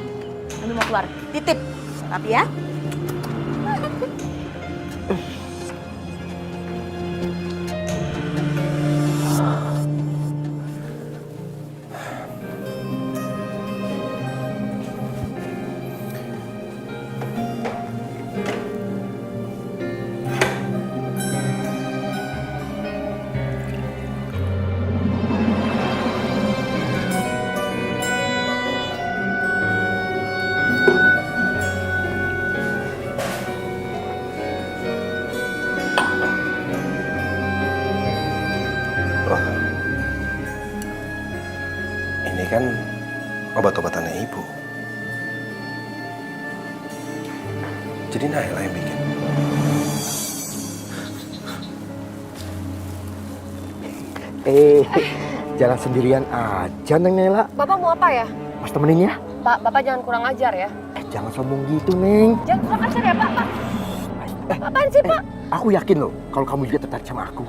Mami mau keluar. Titip, Papi ya. Ini kan obat-obatannya ibu. Jadi Naila yang bikin. Jalan sendirian aja Neng Naila. Bapak mau apa ya? Mas temenin ya. Pak, Bapak jangan kurang ajar ya. Jangan sombong gitu Neng. Jangan kurang ajar ya, Pak. Apaan sih, Pak? Aku yakin loh kalau kamu juga tertarik sama aku.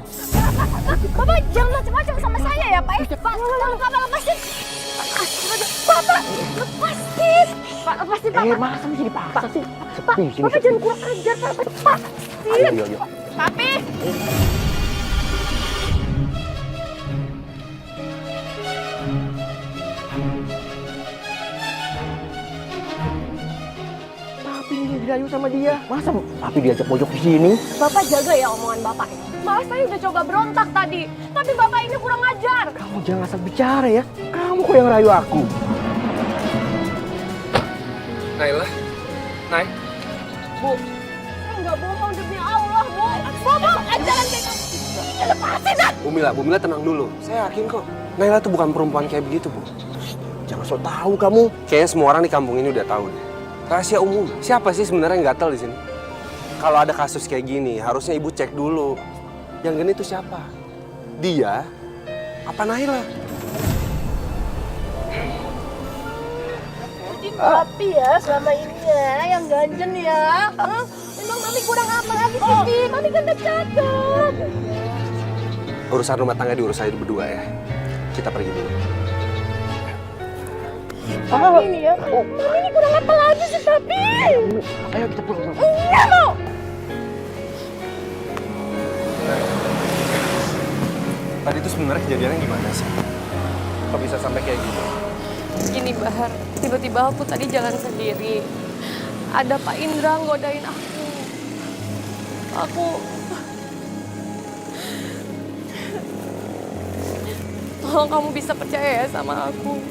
Bapak jangan macam-macam sama saya ya, Pak. Pak, tolong Bapak lepasin. Bapak, lepasin. Pak, lepasin, Pak. Masa mesti dipaksa sih? Pak, Bapak jangan kurang ajar, Pak. Lepasin. Ayo. Papi. Papi ini dirayu sama dia. Masa Papi diajak pojok di sini? Bapak jaga ya omongan Bapak ya. Malah saya udah coba berontak tadi. Tapi Bapak ini kurang ajar. Kamu jangan asal bicara ya. Kamu kok yang rayu aku. Naila, Nay. Bu, saya nggak bohong demi Allah, Bu. Bapak, jangan kayak gitu. Lepasin, Dan. Bu Mila tenang dulu. Saya yakin kok. Naila tuh bukan perempuan kayak begitu, Bu. Jangan sok tahu kamu. Kayaknya semua orang di kampung ini udah tahu deh. Rahasia umum. Siapa sih sebenarnya yang gatel di sini? Kalau ada kasus kayak gini, harusnya ibu cek dulu. Yang gini tuh siapa? Dia? Apa Naila? Jadi Papi ya selama ini ya yang ganjen ya. Emang Mami kurang apa lagi sih, Pi? Mami kan udah cakep. Urusan rumah tangga diurus aja berdua ya. Kita pergi dulu. Papi nih ya. Mami ini kurang apa lagi sih, Papi? Ayo kita pulang. Iya mau. Tadi itu sebenarnya kejadiannya gimana sih? Kok bisa sampai kayak gitu? Gini, Bahar. Tiba-tiba aku tadi jalan sendiri. Ada Pak Indra ngodain aku. Tolong kamu bisa percaya ya sama aku.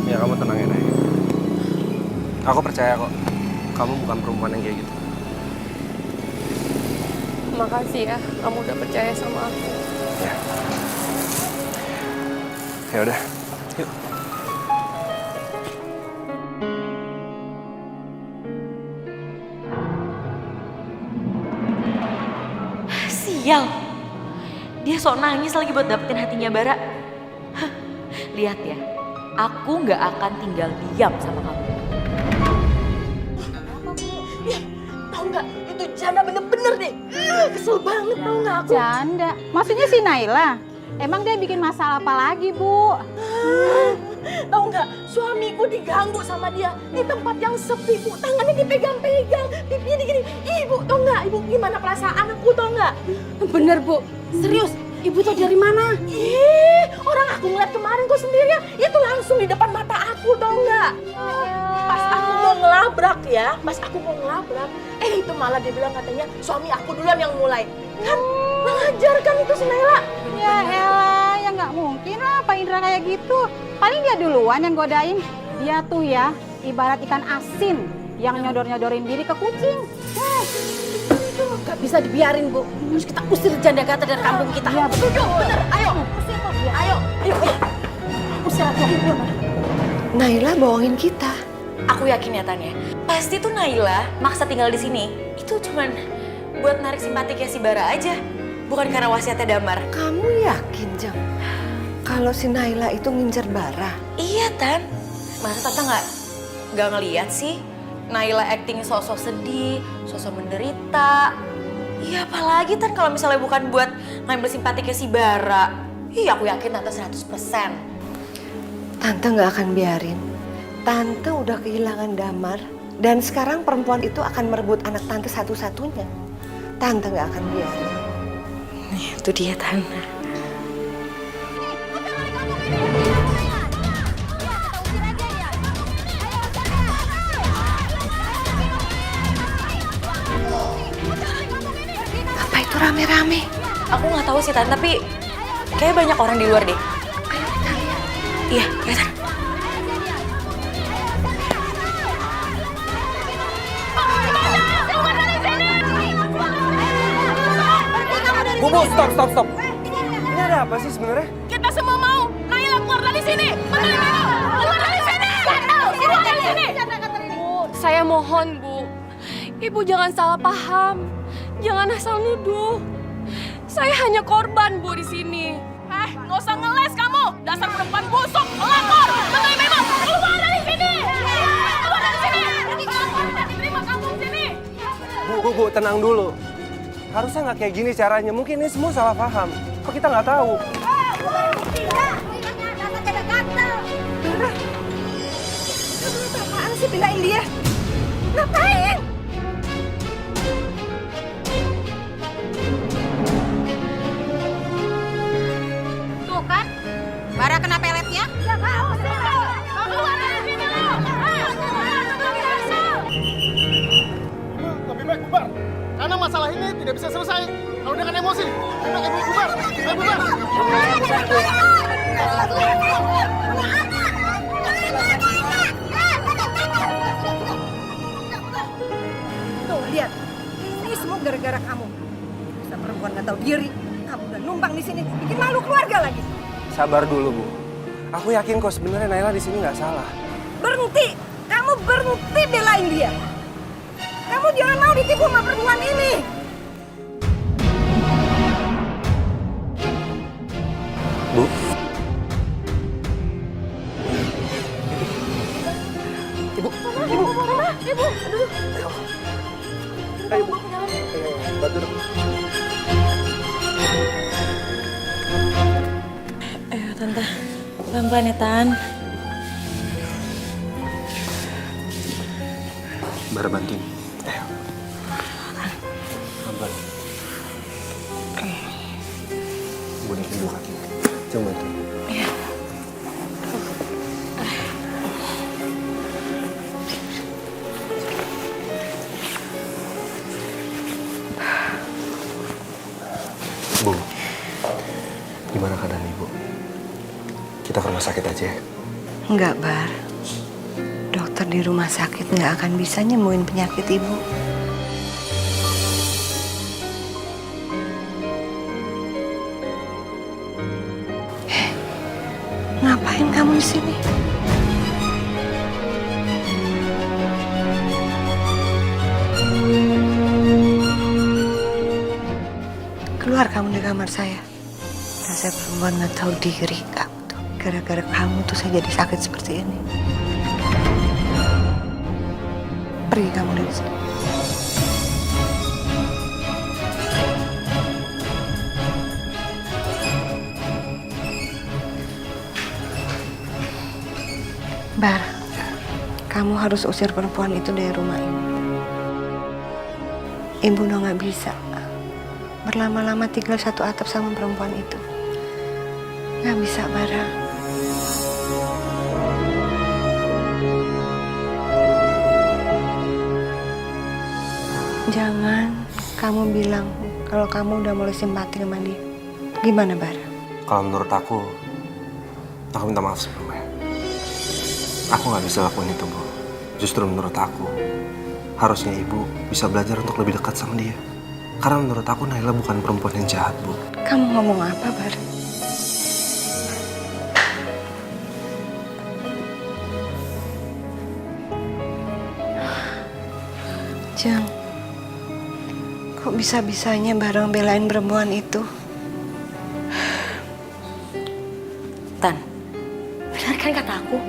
Ya kamu tenangin aja. Aku percaya kok. Kamu bukan perempuan yang kayak gitu. Makasih ya, kamu udah percaya sama aku. Ya. Ya udah. Yuk. Sial. Dia sok nangis lagi buat dapetin hatinya Bara. Hah, lihat ya. Aku nggak akan tinggal diam sama kamu. Tahu nggak? Itu janda bener-bener deh. Kesel banget tahu nggak aku? Janda? Maksudnya si Naila? Emang dia bikin masalah apa lagi, Bu? Tahu nggak? Suamiku diganggu sama dia di tempat yang sepi, Bu. Tangannya dipegang-pegang, pipinya digini. Ibu, tahu nggak? Ibu gimana perasaan aku, tahu nggak? Bener, Bu. Serius? Ibu tahu dari mana? Orang aku ngeliat kemarin kok sendirian. Itu langsung di depan mata aku, tahu nggak? Pas aku mau ngelabrak ya, itu malah dia bilang katanya suami aku duluan yang mulai. Kan ngajar kan itu si Naila. Ya elah, nggak mungkin lah Pak Indra kayak gitu. Paling dia duluan yang godain. Dia tuh ya ibarat ikan asin yang nyodor-nyodorin diri ke kucing. Gak bisa dibiarin, Bu. Terus kita usir janda gata dari kampung kita. Iya, Setuju, bener. Ayo. Usir, Bu. Ayo. Usir aja. Naila bohongin kita. Aku yakin ya Tan ya, pasti tuh Naila maksa tinggal di sini. Itu cuman buat narik simpatiknya si Bara aja. Bukan karena wasiatnya Damar. Kamu yakin, Jang? Kalau si Naila itu ngincer Bara? Iya Tan. Masa Tante nggak ngeliat sih? Naila acting sosok sedih, sosok menderita. Iya apalagi Tan kalau misalnya bukan buat ngambil simpatiknya si Bara. Iya aku yakin Tante 100%. Tante nggak akan biarin. Tante udah kehilangan Damar. Dan sekarang perempuan itu akan merebut anak Tante satu-satunya. Tante nggak akan biarin. Itu dia Tante. Apa itu rame-rame? Aku nggak tahu sih Tan, tapi kayak banyak orang di luar deh. Ayo kita lihat. Iya, ya Tan. Bu, stop. Ini ada apa sih sebenarnya? Kita semua mau Naila keluar dari sini. Betul nggak? Keluar dari sini. Keluar dari sini. Bu, saya mohon, Bu. Ibu jangan salah paham. Jangan asal nuduh. Saya hanya korban, Bu, di sini. Nggak usah ngeles kamu. Dasar perempuan busuk, pelakor. Betul memang. Keluar dari sini. Keluar dari sini. Kamu tidak diterima kamu di sini. Bu, tenang dulu. Harusnya nggak kayak gini caranya. Mungkin ini semua salah paham. Kok kita nggak tahu? Apaan sih belain dia? Ngapain? Tuh kan, Bara kena peletnya. Keluar dari sini lo. Lebih baik bubar. Karena masalah ini tidak bisa selesai kalau dengan emosi. Lebih baik bubar. Ayo bubar. Tuh, lihat. Ini semua gara-gara kamu. Bisa perempuan nggak tahu diri. Kamu udah numpang di sini, bikin malu keluarga lagi. Sabar dulu, Bu. Aku yakin kok sebenarnya Naila di sini nggak salah. Berhenti! Kamu berhenti belain dia. Kamu jangan mau ditipu sama perempuan ini. Bu. Ibu. Aduh. Ayo, Bu. Bantu. Ayo Tante, pelan-pelan ya Tan. Bara bantuin. Ayo. Pelan-pelan. Boneka dua kaki. Coba bantu. Iya. Bu, gimana keadaan Ibu? Kita ke rumah sakit aja ya? Enggak, Bar. Dokter di rumah sakit nggak akan bisa nyembuhin penyakit Ibu. Ngapain kamu di sini? Keluar kamu dari kamar saya. Dasar perempuan nggak tahu diri kamu tuh. Gara-gara kamu tuh saya jadi sakit seperti ini. Pergi kamu dari sini. Bar, kamu harus usir perempuan itu dari rumah ini. Ibu udah nggak bisa berlama-lama tinggal satu atap sama perempuan itu. Nggak bisa, Bara. Jangan kamu bilang kalau kamu udah mulai simpati sama dia. Gimana, Bara? Kalau menurut aku minta maaf sebelumnya. Aku nggak bisa lakuin itu, Bu. Justru menurut aku, harusnya Ibu bisa belajar untuk lebih dekat sama dia. Karena menurut aku Naila bukan perempuan yang jahat, Bu. Kamu ngomong apa, Bar? Jang, kok bisa-bisanya Barang belain perempuan itu? Tan, benar kan kata aku?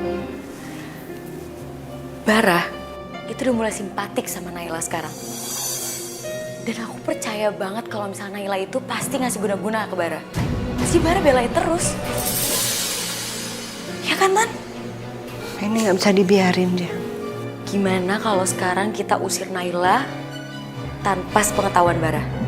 Bara itu udah mulai simpatik sama Naila sekarang. Dan aku percaya banget kalau misalnya Naila itu pasti ngasih guna-guna ke Bara. Si Bara belain terus. Ya kan, Tan? Ini nggak bisa dibiarin dia. Gimana kalau sekarang kita usir Naila tanpa sepengetahuan Bara?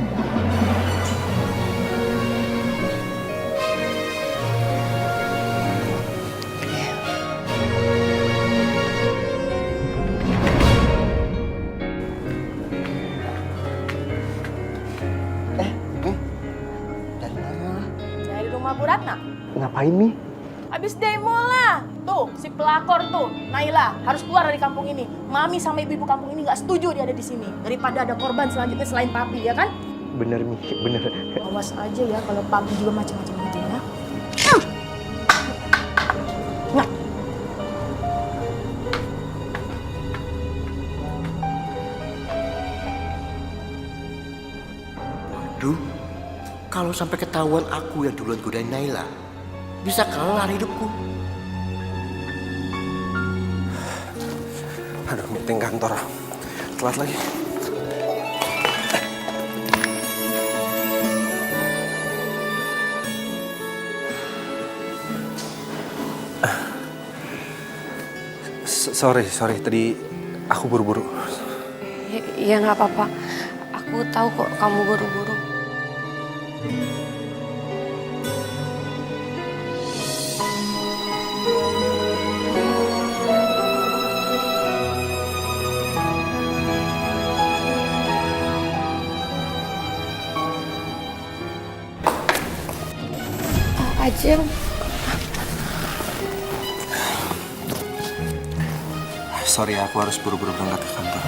Dari rumah Bu Ratna. Ngapain, Mi? Habis demo lah. Tuh, si pelakor tuh, Naila, harus keluar dari kampung ini. Mami sama ibu-ibu kampung ini nggak setuju dia ada di sini. Daripada ada korban selanjutnya selain papi, ya kan? Bener, Mi. Bener. Awas aja ya kalau papi juga macam-macam gitu ya. Nah. Waduh, kalau sampai ketahuan aku yang duluan godain Naila, bisa kelar hidupku. Aduh, meeting kantor. Telat lagi. Sorry. Tadi aku buru-buru. Ya nggak apa-apa. Aku tahu kok kamu buru-buru. Ajeng. Sorry, aku harus buru-buru berangkat ke kantor.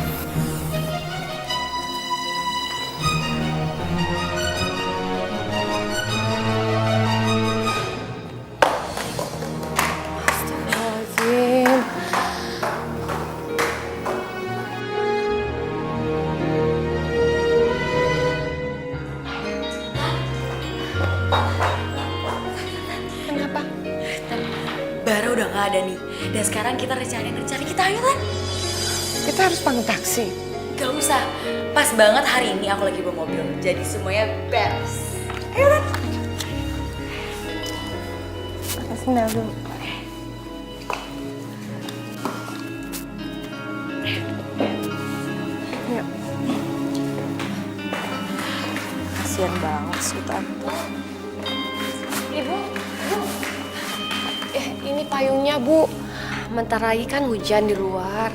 Astagfirullahaladzim. Kenapa? Bara udah gak ada nih. Dan sekarang kita rencanain rencana kita, ayo kan? Kita harus panggil taksi. Gak usah. Pas banget hari ini aku lagi bawa mobil. Jadi semuanya beres. Ayo kan? Pakai sendal dulu. Yuk. Kasian banget sih Tante. Ibu. Ini payungnya, Bu. Bentar lagi kan hujan di luar.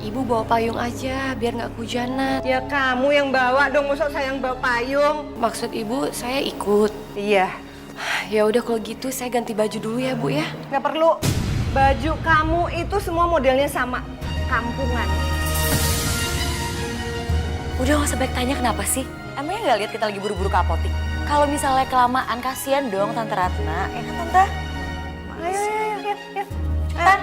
Ibu bawa payung aja biar nggak kehujanan. Ya kamu yang bawa dong, masa saya yang bawa payung? Maksud Ibu saya ikut. Iya. Ya udah kalau gitu saya ganti baju dulu ya, Bu ya. Nggak perlu. Baju kamu itu semua modelnya sama. Kampungan. Udah gak usah banyak tanya kenapa sih? Emangnya gak lihat kita lagi buru-buru ke apotik? Kalau misalnya kelamaan kasihan dong Tante Ratna. Ya kan Tante? Ayo. Cepetan.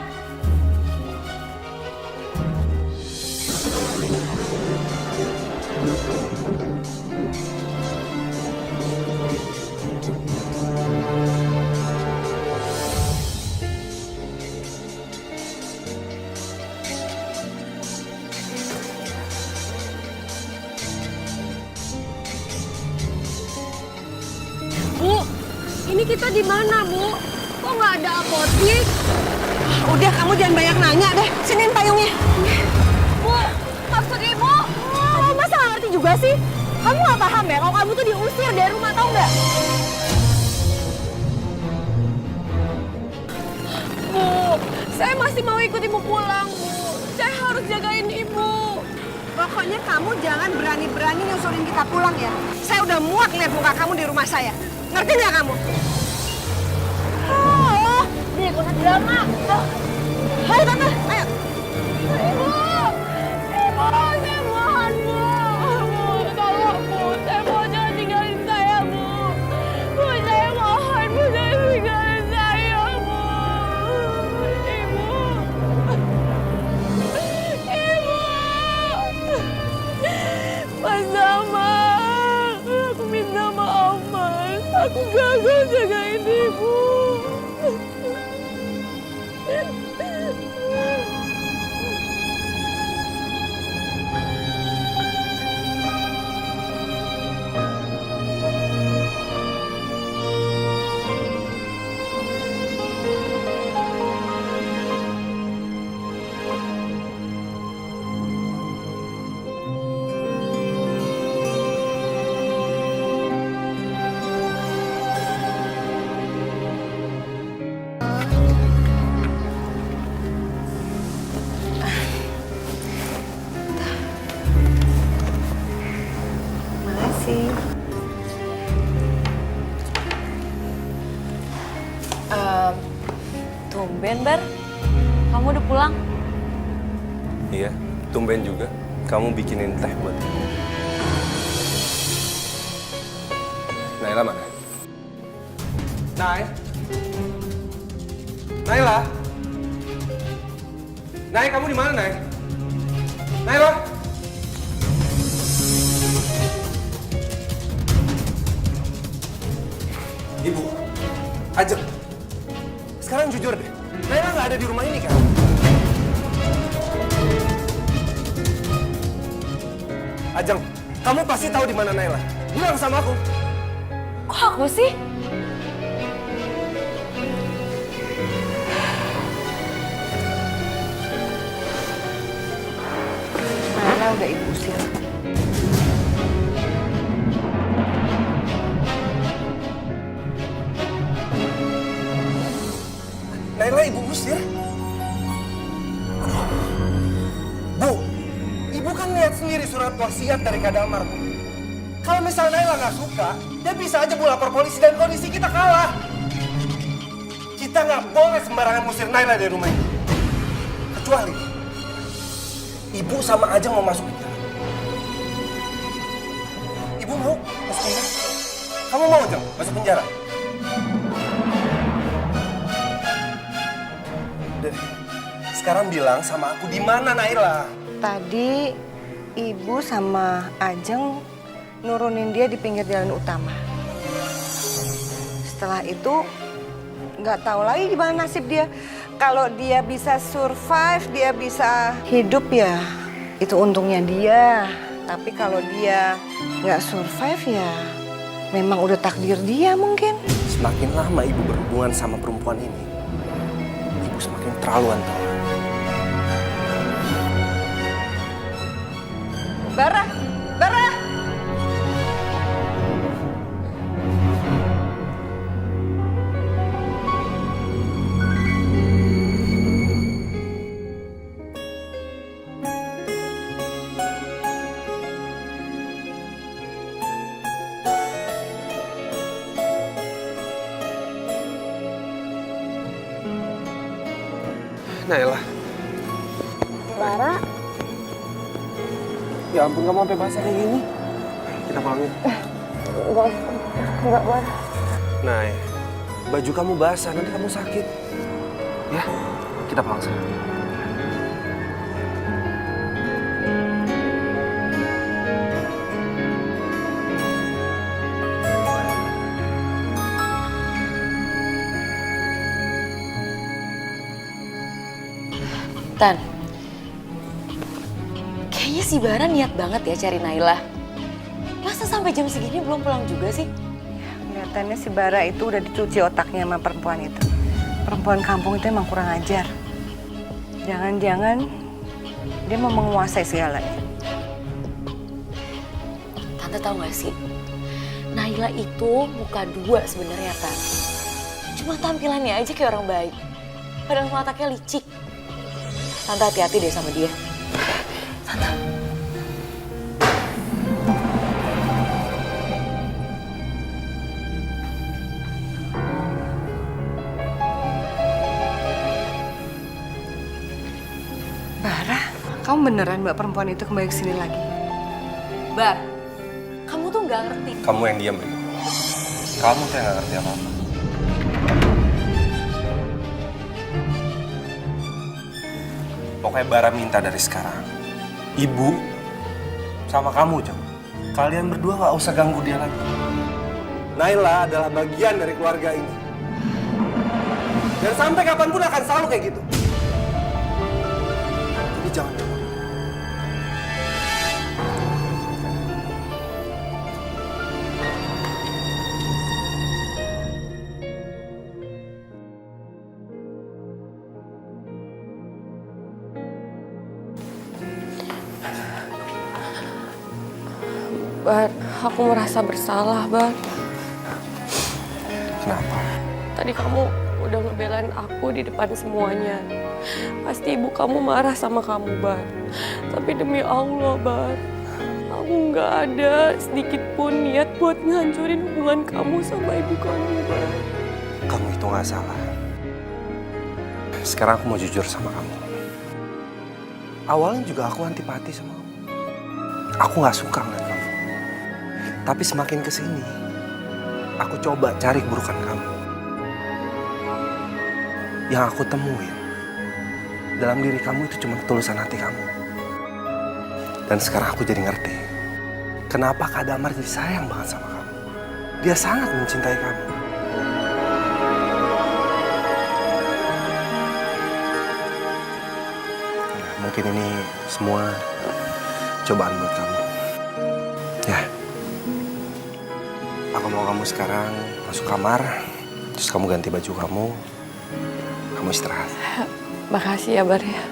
Bu, ini kita di mana, Bu? Kok nggak ada apotik? Udah, kamu jangan banyak nanya deh. Siniin payungnya. Bu, maksud Ibu? Masa nggak ngerti juga sih? Kamu nggak paham ya kalau kamu tuh diusir dari rumah, tau nggak? Bu, saya masih mau ikut Ibu pulang, Bu. Saya harus jagain Ibu. Pokoknya kamu jangan berani-berani nyusulin kita pulang ya. Saya udah muak lihat muka kamu di rumah saya. Ngerti nggak kamu? sendiri, gak usah drama. Ayo tante, ayo. Ibu, saya mohon Bu. Bu, tolong Bu, saya mohon jangan tinggalin saya Bu. Bu, saya mohon Bu, jangan tinggalin saya Bu. Ibu. Mas Damar, aku minta maaf Mas. Aku gagal jagain Ibu. Makasih. Tumben, Bar. Kamu udah pulang? Iya, tumben juga. Kamu bikinin teh buat ibu. Naila mana? Naila? Nay, kamu di mana, Nay? Naila? Ibu, Ajeng. Sekarang jujur deh, Naila nggak ada di rumah ini kan? Ajeng, kamu pasti tahu di mana Naila. Bilang sama aku. Kok aku sih? Naila udah ibu usir. Naila ibu usir? Bu, ibu kan lihat sendiri surat wasiat dari Kak Damar. Kalau misalnya Naila nggak suka, dia bisa aja bu lapor polisi dan kondisi kita kalah. Kita nggak boleh sembarangan ngusir Naila dari rumah ini. Kecuali ibu sama Ajeng mau masuk penjara. Ibu mau masuk penjara? Kamu mau Ajeng masuk penjara? Udah deh. Sekarang bilang sama aku di mana Naila? Tadi ibu sama Ajeng nurunin dia di pinggir jalan utama. Setelah itu nggak tahu lagi gimana nasib dia. Kalau dia bisa survive, dia bisa hidup ya, itu untungnya dia. Tapi kalau dia nggak survive ya, memang udah takdir dia mungkin. Semakin lama ibu berhubungan sama perempuan ini, ibu semakin terlaluan tau. Bara, Bara. Naila. Bara, Ya ampun, kamu sampai basah kayak gini. Kita pulang yuk. enggak, Bara. Nay, baju kamu basah, nanti kamu sakit. Ya, kita pulang sekarang. Tan, kayaknya si Bara niat banget ya cari Naila. Masa sampai jam segini belum pulang juga sih? Kelihatannya si Bara itu udah dicuci otaknya sama perempuan itu. Perempuan kampung itu emang kurang ajar. Jangan-jangan dia mau menguasai segalanya. Tante tahu gak sih? Naila itu muka dua sebenarnya, Tan. Cuma tampilannya aja kayak orang baik. Padahal otaknya licik. Tante hati-hati deh sama dia. Tante. Kamu beneran Mbak perempuan itu kembali ke sini lagi? Bar, kamu tuh nggak ngerti. Kamu yang diam, Ri. Kamu tuh yang gak ngerti apa-apa. Pokoknya Bara minta dari sekarang, Ibu sama kamu, Jeng, kalian berdua gak usah ganggu dia lagi. Naila adalah bagian dari keluarga ini. Dan sampai kapanpun akan selalu kayak gitu. Jadi jangan ganggu dia. Bar, aku merasa bersalah, Bar. Kenapa? Tadi kamu udah ngebelain aku di depan semuanya. Pasti ibu kamu marah sama kamu, Bar. Tapi demi Allah, Bar, aku nggak ada sedikit pun niat buat ngancurin hubungan kamu sama ibu kamu, Bar. Kamu itu gak salah. Sekarang aku mau jujur sama kamu. Awalnya juga aku antipati sama kamu. Aku gak suka ngeliat kamu. Tapi semakin kesini, aku coba cari keburukan kamu. Yang aku temuin, dalam diri kamu itu cuma ketulusan hati kamu. Dan sekarang aku jadi ngerti, kenapa Kak Damar jadi sayang banget sama kamu. Dia sangat mencintai kamu. Ya, mungkin ini semua cobaan buat kamu. Ya. Aku mau kamu sekarang masuk kamar, terus kamu ganti baju kamu istirahat. Makasih ya, Bar ya.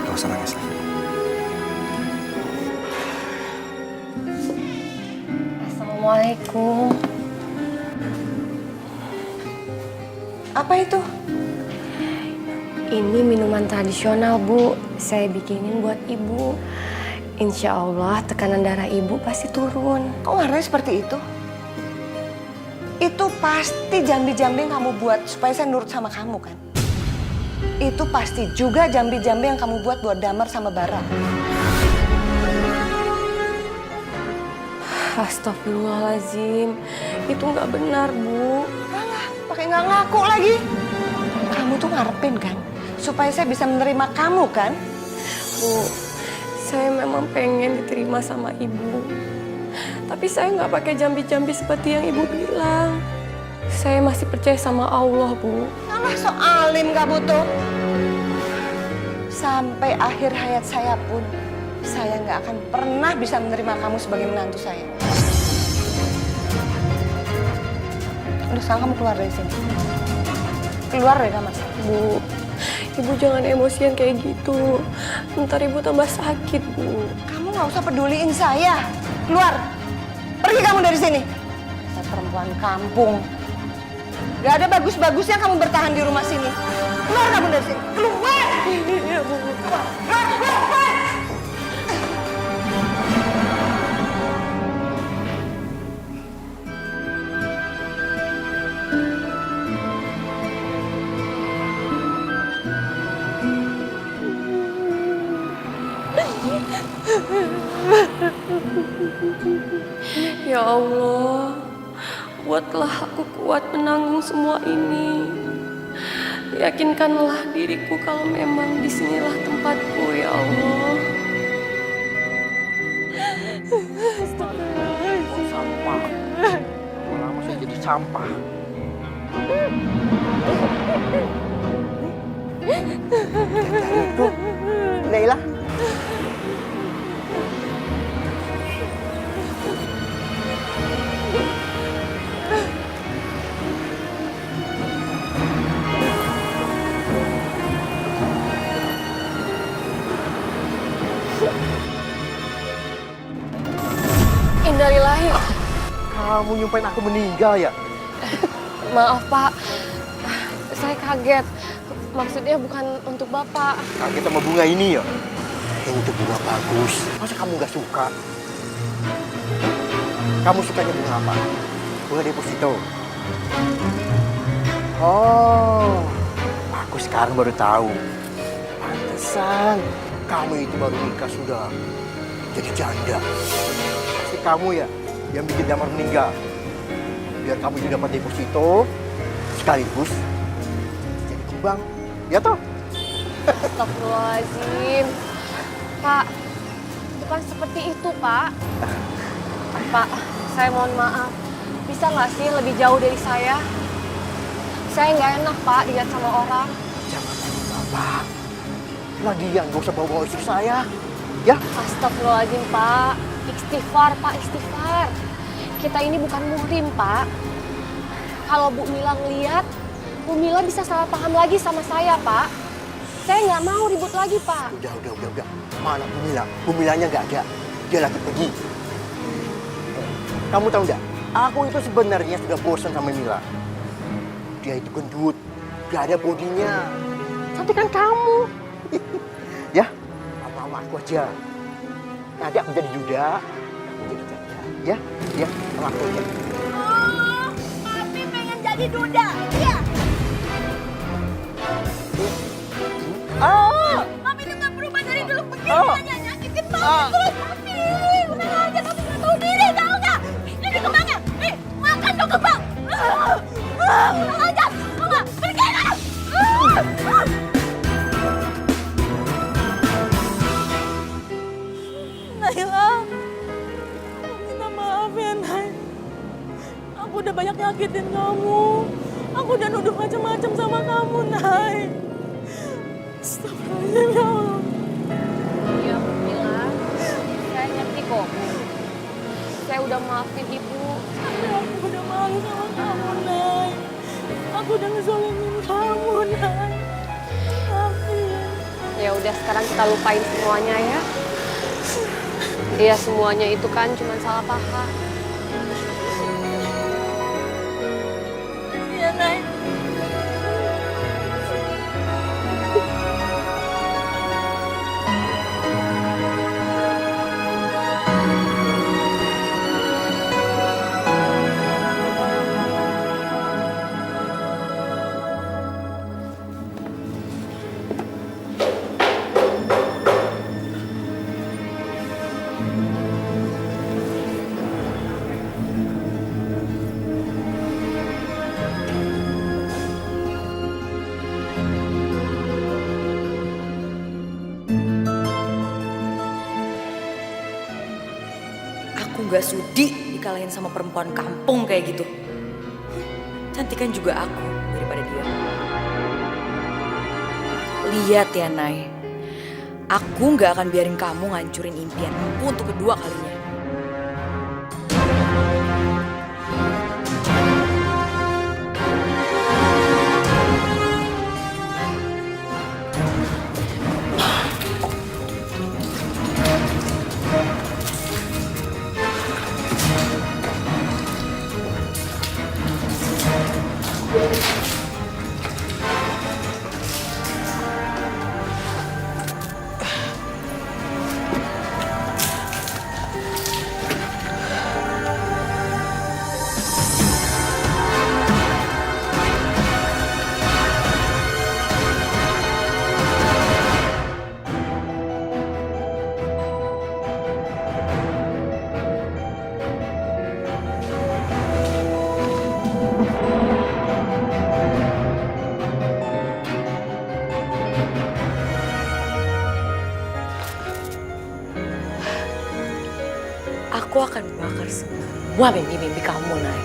Gak usah nangis lagi. Assalamualaikum. Apa itu? Ini minuman tradisional, Bu. Saya bikinin buat Ibu. Insya Allah tekanan darah ibu pasti turun. Kok warnanya seperti itu? Itu pasti jambi-jambi yang kamu buat supaya saya nurut sama kamu kan? Itu pasti juga jambi-jambi yang kamu buat Damar sama Bara. Astagfirullahaladzim, itu nggak benar, Bu. Alah, pakai nggak ngaku lagi. Kamu tuh ngarepin kan, supaya saya bisa menerima kamu kan? Bu, saya memang pengen diterima sama ibu. Tapi saya nggak pakai jambi-jambi seperti yang ibu bilang. Saya masih percaya sama Allah, Bu. Alah, so alim kamu tuh. Sampai akhir hayat saya pun, saya nggak akan pernah bisa menerima kamu sebagai menantu saya. Udah, sekarang kamu keluar dari sini. Keluar dari kamar saya. Bu, ibu jangan emosian kayak gitu. Ntar ibu tambah sakit, Bu. Kamu nggak usah peduliin saya. Keluar. Pergi kamu dari sini. Saya perempuan kampung. Gak ada bagus-bagusnya kamu bertahan di rumah sini. Keluar kamu dari sini. Keluar. Iya, Bu. Keluar. Ya Allah, buatlah aku kuat menanggung semua ini. Yakinkanlah diriku kalau memang disinilah tempatku, ya Allah. Sampah. Lama saya jadi sampah. Naila. Innalillahi. Kamu nyumpain aku meninggal ya? Maaf, Pak. Saya kaget. Maksudnya bukan untuk Bapak. Kaget sama bunga ini ya? Ini tuh bunga bagus. Masa kamu gak suka? Kamu sukanya bunga apa? Bunga deposito. Oh, aku Aku sekarang baru tahu. Pantesan kamu itu baru nikah sudah jadi janda. Si kamu ya yang bikin Damar meninggal. Biar kamu juga dapat deposito sekaligus jadi kembang. Ya toh? Astagfirullahaladzim. Pak, bukan seperti itu, Pak. Pak, saya mohon maaf. Bisa nggak sih lebih jauh dari saya? Saya nggak enak, Pak, dilihat sama orang. Jangan Bapak. Lagian gak usah bawa-bawa istri saya. Ya? Astagfirullahaladzim, Pak. Istighfar, Pak, istighfar. Kita ini bukan muhrim, Pak. Kalau Bu Mila ngeliat, Bu Mila bisa salah paham lagi sama saya, Pak. Saya nggak mau ribut lagi, Pak. Udah. Mana Bu Mila? Bu Milanya nggak ada. Dia lagi pergi. Kamu tahu nggak? Aku itu sebenarnya sudah bosan sama Mila. Dia itu gendut, gak ada bodinya. Cantik kan kamu. Ya, sama aku aja. Nanti aku jadi duda, aku jadi janda. Ya, sama aku aja. Oh, Papi pengen jadi duda, iya. Papi itu gak berubah dari dulu begini aja, nyakitin banget terus Papi. Udah aja, Papi gak tahu diri, tau gak? Ini kembangnya, nih, makan dong kembang. Udah aja, tau gak? Pergi lah. Naila, minta maaf ya, Nay. Aku udah banyak nyakitin kamu. Aku udah nuduh macam-macam sama kamu, Nay. Astagfirullahaladzim, ya Allah. Iya, Bu Mila. Saya ngerti kok. Saya udah maafin Ibu. Aku udah malu sama kamu, Nay. Aku udah ngezolimin kamu, Nay. Maafin. Ya udah, sekarang kita lupain semuanya ya. Iya, semuanya itu kan cuma salah paham. Iya, Nay. Aku gak sudi dikalahin sama perempuan kampung kayak gitu. Cantikan juga aku daripada dia. Lihat ya, Nay. Aku gak akan biarin kamu ngancurin impian aku untuk kedua kalinya. Aku akan bakar semua mimpi-mimpi kamu, Nay.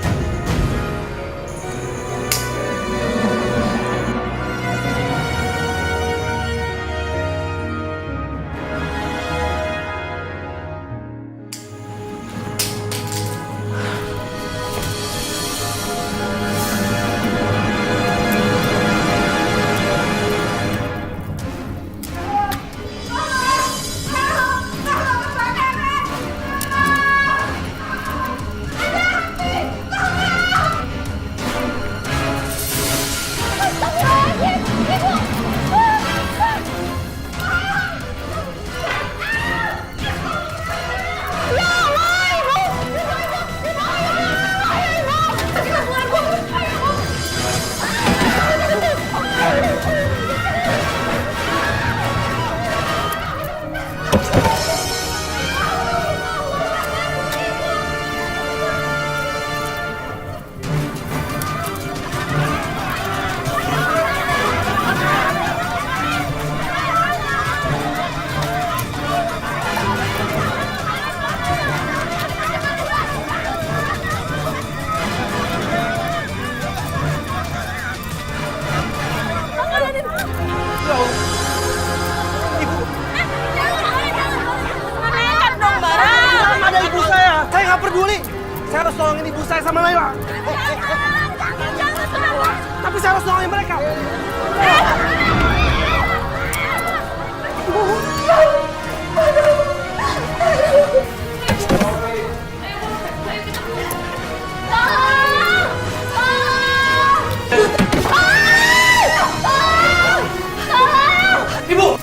saya sama Naila. Tapi saya harus nolongin mereka. Ibu!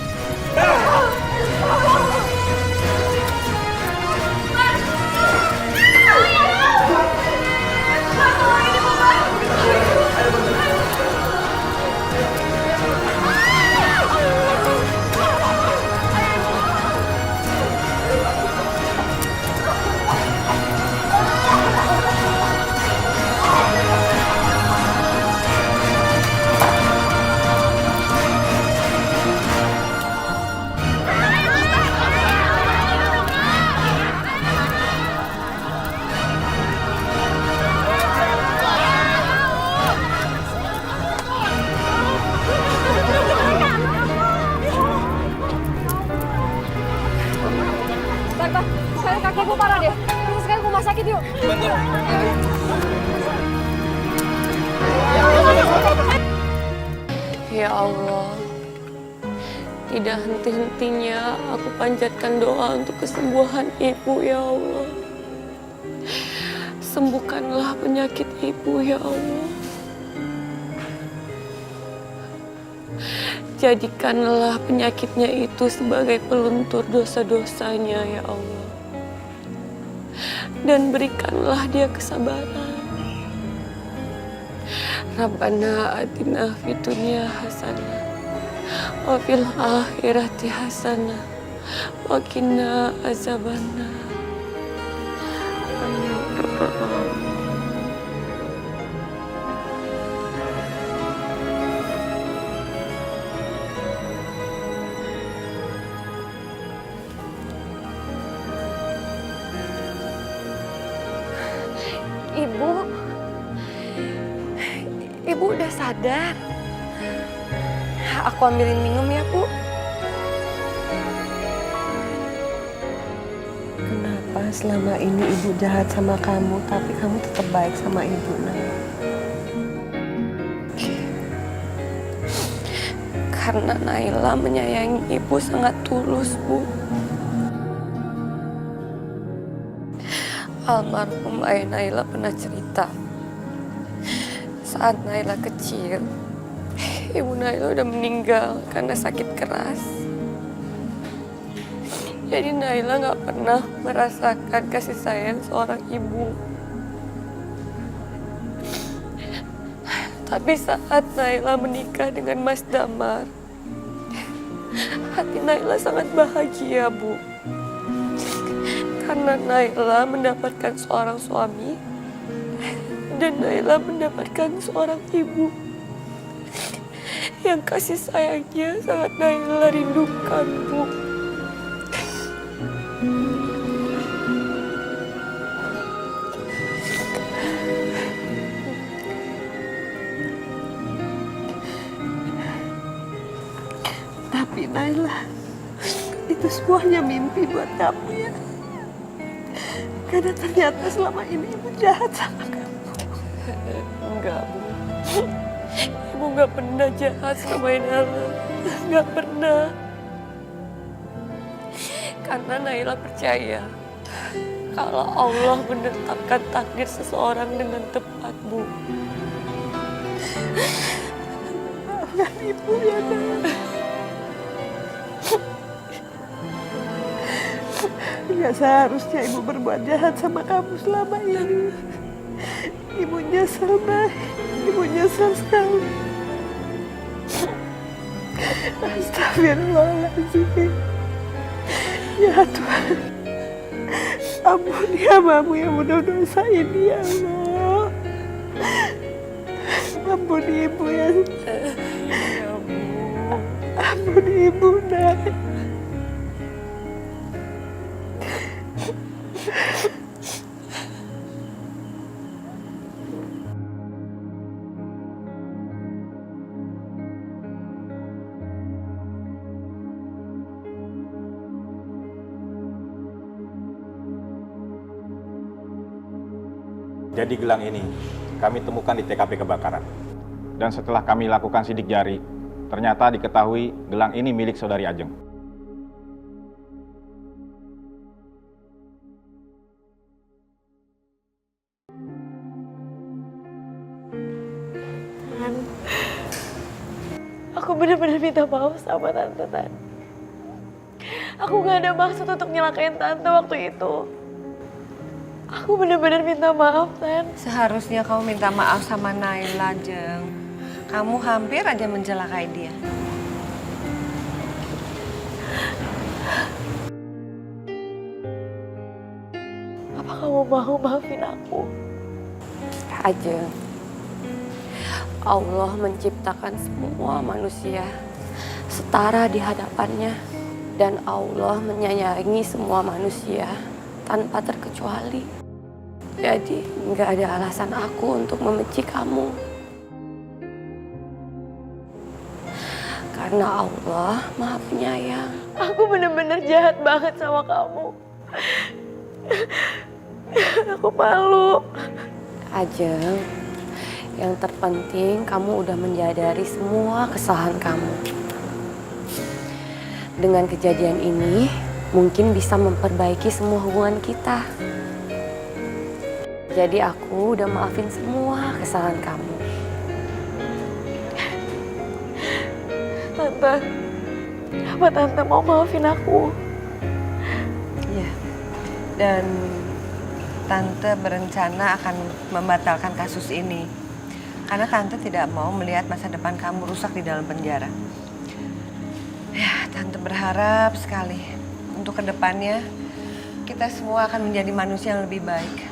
Bang, sekarang kaki ibu parah deh. Sekarang ke rumah sakit yuk. Ya Allah, tidak henti-hentinya aku panjatkan doa untuk kesembuhan ibu ya Allah. Sembuhkanlah penyakit ibu ya Allah. Jadikanlah penyakitnya itu sebagai peluntur dosa-dosanya ya Allah. Dan berikanlah dia kesabaran. Rabbana atina fid dunya hasanah wa fil akhirati hasanah wa qina azabannar. Amin. Ibu udah sadar. Aku ambilin minum ya, Bu. Kenapa selama ini ibu jahat sama kamu, tapi kamu tetap baik sama ibu, Nay? Karena Naila menyayangi ibu sangat tulus, Bu. Almarhum ayah Naila pernah cerita. Saat Naila kecil, ibu Naila udah meninggal karena sakit keras. Jadi Naila gak pernah merasakan kasih sayang seorang ibu. Tapi saat Naila menikah dengan Mas Damar, hati Naila sangat bahagia, Bu. Karena Naila mendapatkan seorang suami dan Naila mendapatkan seorang ibu yang kasih sayangnya sangat Naila rindukan, Bu. Tapi Naila, itu semuanya mimpi buat kamu ya. Karena ternyata selama ini ibu jahat sama kamu. Enggak, Bu. Ibu gak pernah jahat sama Naila. Gak pernah. Karena Naila percaya kalau Allah menetapkan takdir seseorang dengan tepat, Bu. Maafkan ibu ya, Naila. Gak seharusnya ibu berbuat jahat sama kamu selama ini. Ibu nyesel, Nay. Ibu nyesel sekali. Astagfirullahaladzim. Ya Tuhan, ampuni hamba-Mu yang penuh dosa ini, ya Allah. Ampuni ibu ya. Ampuni ibu, Nay. Jadi gelang ini kami temukan di TKP kebakaran. Dan setelah kami lakukan sidik jari, ternyata diketahui gelang ini milik saudari Ajeng. Aku benar-benar minta maaf sama Tante, Tan. Aku gak ada maksud untuk nyelakain Tante waktu itu. Aku benar-benar minta maaf, Tan. Seharusnya kamu minta maaf sama Naila, Jeng. Kamu hampir aja mencelakai dia. Apa kamu mau maafin aku? Ajeng, Allah menciptakan semua manusia setara di hadapannya. Dan Allah menyayangi semua manusia tanpa terkecuali. Jadi nggak ada alasan aku untuk membenci kamu. Karena Allah Maha Penyayang. Aku benar-benar jahat banget sama kamu. Aku malu. Ajeng, yang terpenting kamu udah menyadari semua kesalahan kamu. Dengan kejadian ini, mungkin bisa memperbaiki semua hubungan kita. Jadi aku udah maafin semua kesalahan kamu. Tante, apa Tante mau maafin aku? Iya. Dan Tante berencana akan membatalkan kasus ini. Karena Tante tidak mau melihat masa depan kamu rusak di dalam penjara. Ya, Tante berharap sekali untuk kedepannya kita semua akan menjadi manusia yang lebih baik.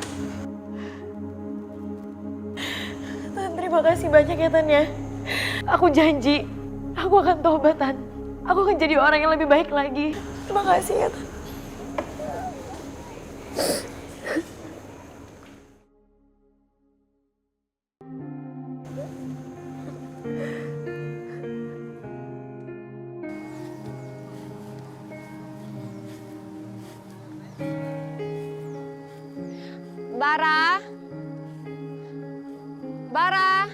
Terima kasih banyak ya, Tan ya. Aku janji, aku akan tobat, Tan. Aku akan jadi orang yang lebih baik lagi. Terima kasih ya, Tan. Bara? Bara?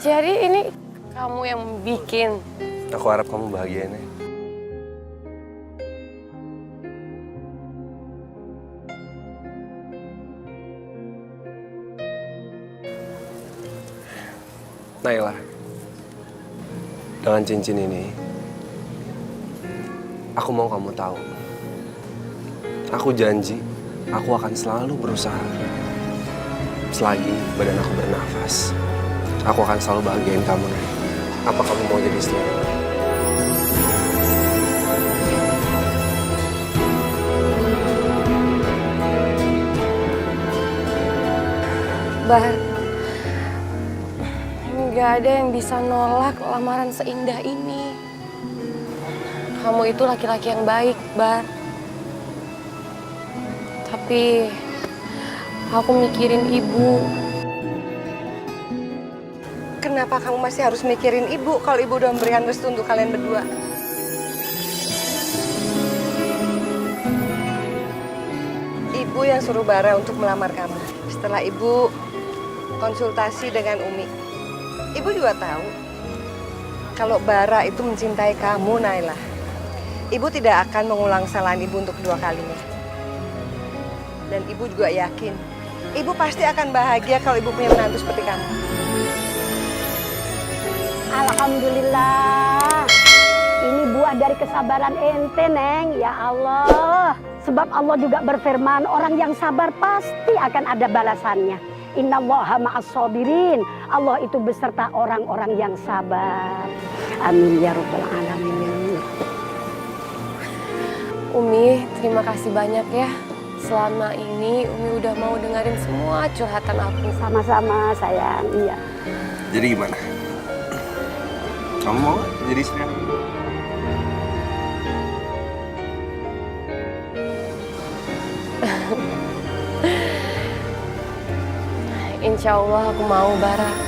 Jadi ini kamu yang bikin. Aku harap kamu bahagia, Nek. Naila, dengan cincin ini, aku mau kamu tahu. Aku janji, aku akan selalu berusaha. Selagi badan aku bernafas, aku akan selalu bahagiain kamu, Nek. Apa kamu mau jadi istri aku? Bar, nggak ada yang bisa nolak lamaran seindah ini. Kamu itu laki-laki yang baik, Bar. Tapi aku mikirin ibu. Kenapa kamu masih harus mikirin ibu kalau ibu udah memberikan restu untuk kalian berdua? Ibu yang suruh Bara untuk melamar kamu. Setelah ibu konsultasi dengan Umi, ibu juga tahu kalau Bara itu mencintai kamu, Naila. Ibu tidak akan mengulang kesalahan ibu untuk kedua kalinya. Dan ibu juga yakin, ibu pasti akan bahagia kalau ibu punya menantu seperti kamu. Alhamdulillah, ini buah dari kesabaran ente, Neng. Ya Allah, sebab Allah juga berfirman, orang yang sabar pasti akan ada balasannya. Innallaha ma'as-sabirin. Allah itu beserta orang-orang yang sabar. Amin ya rabbal alamin. Umi, terima kasih banyak ya. Selama ini Umi udah mau dengerin semua curhatan aku. Sama-sama sayang, iya. Jadi gimana? Kamu mau jadi istri aku? Insya Allah aku mau, Bara.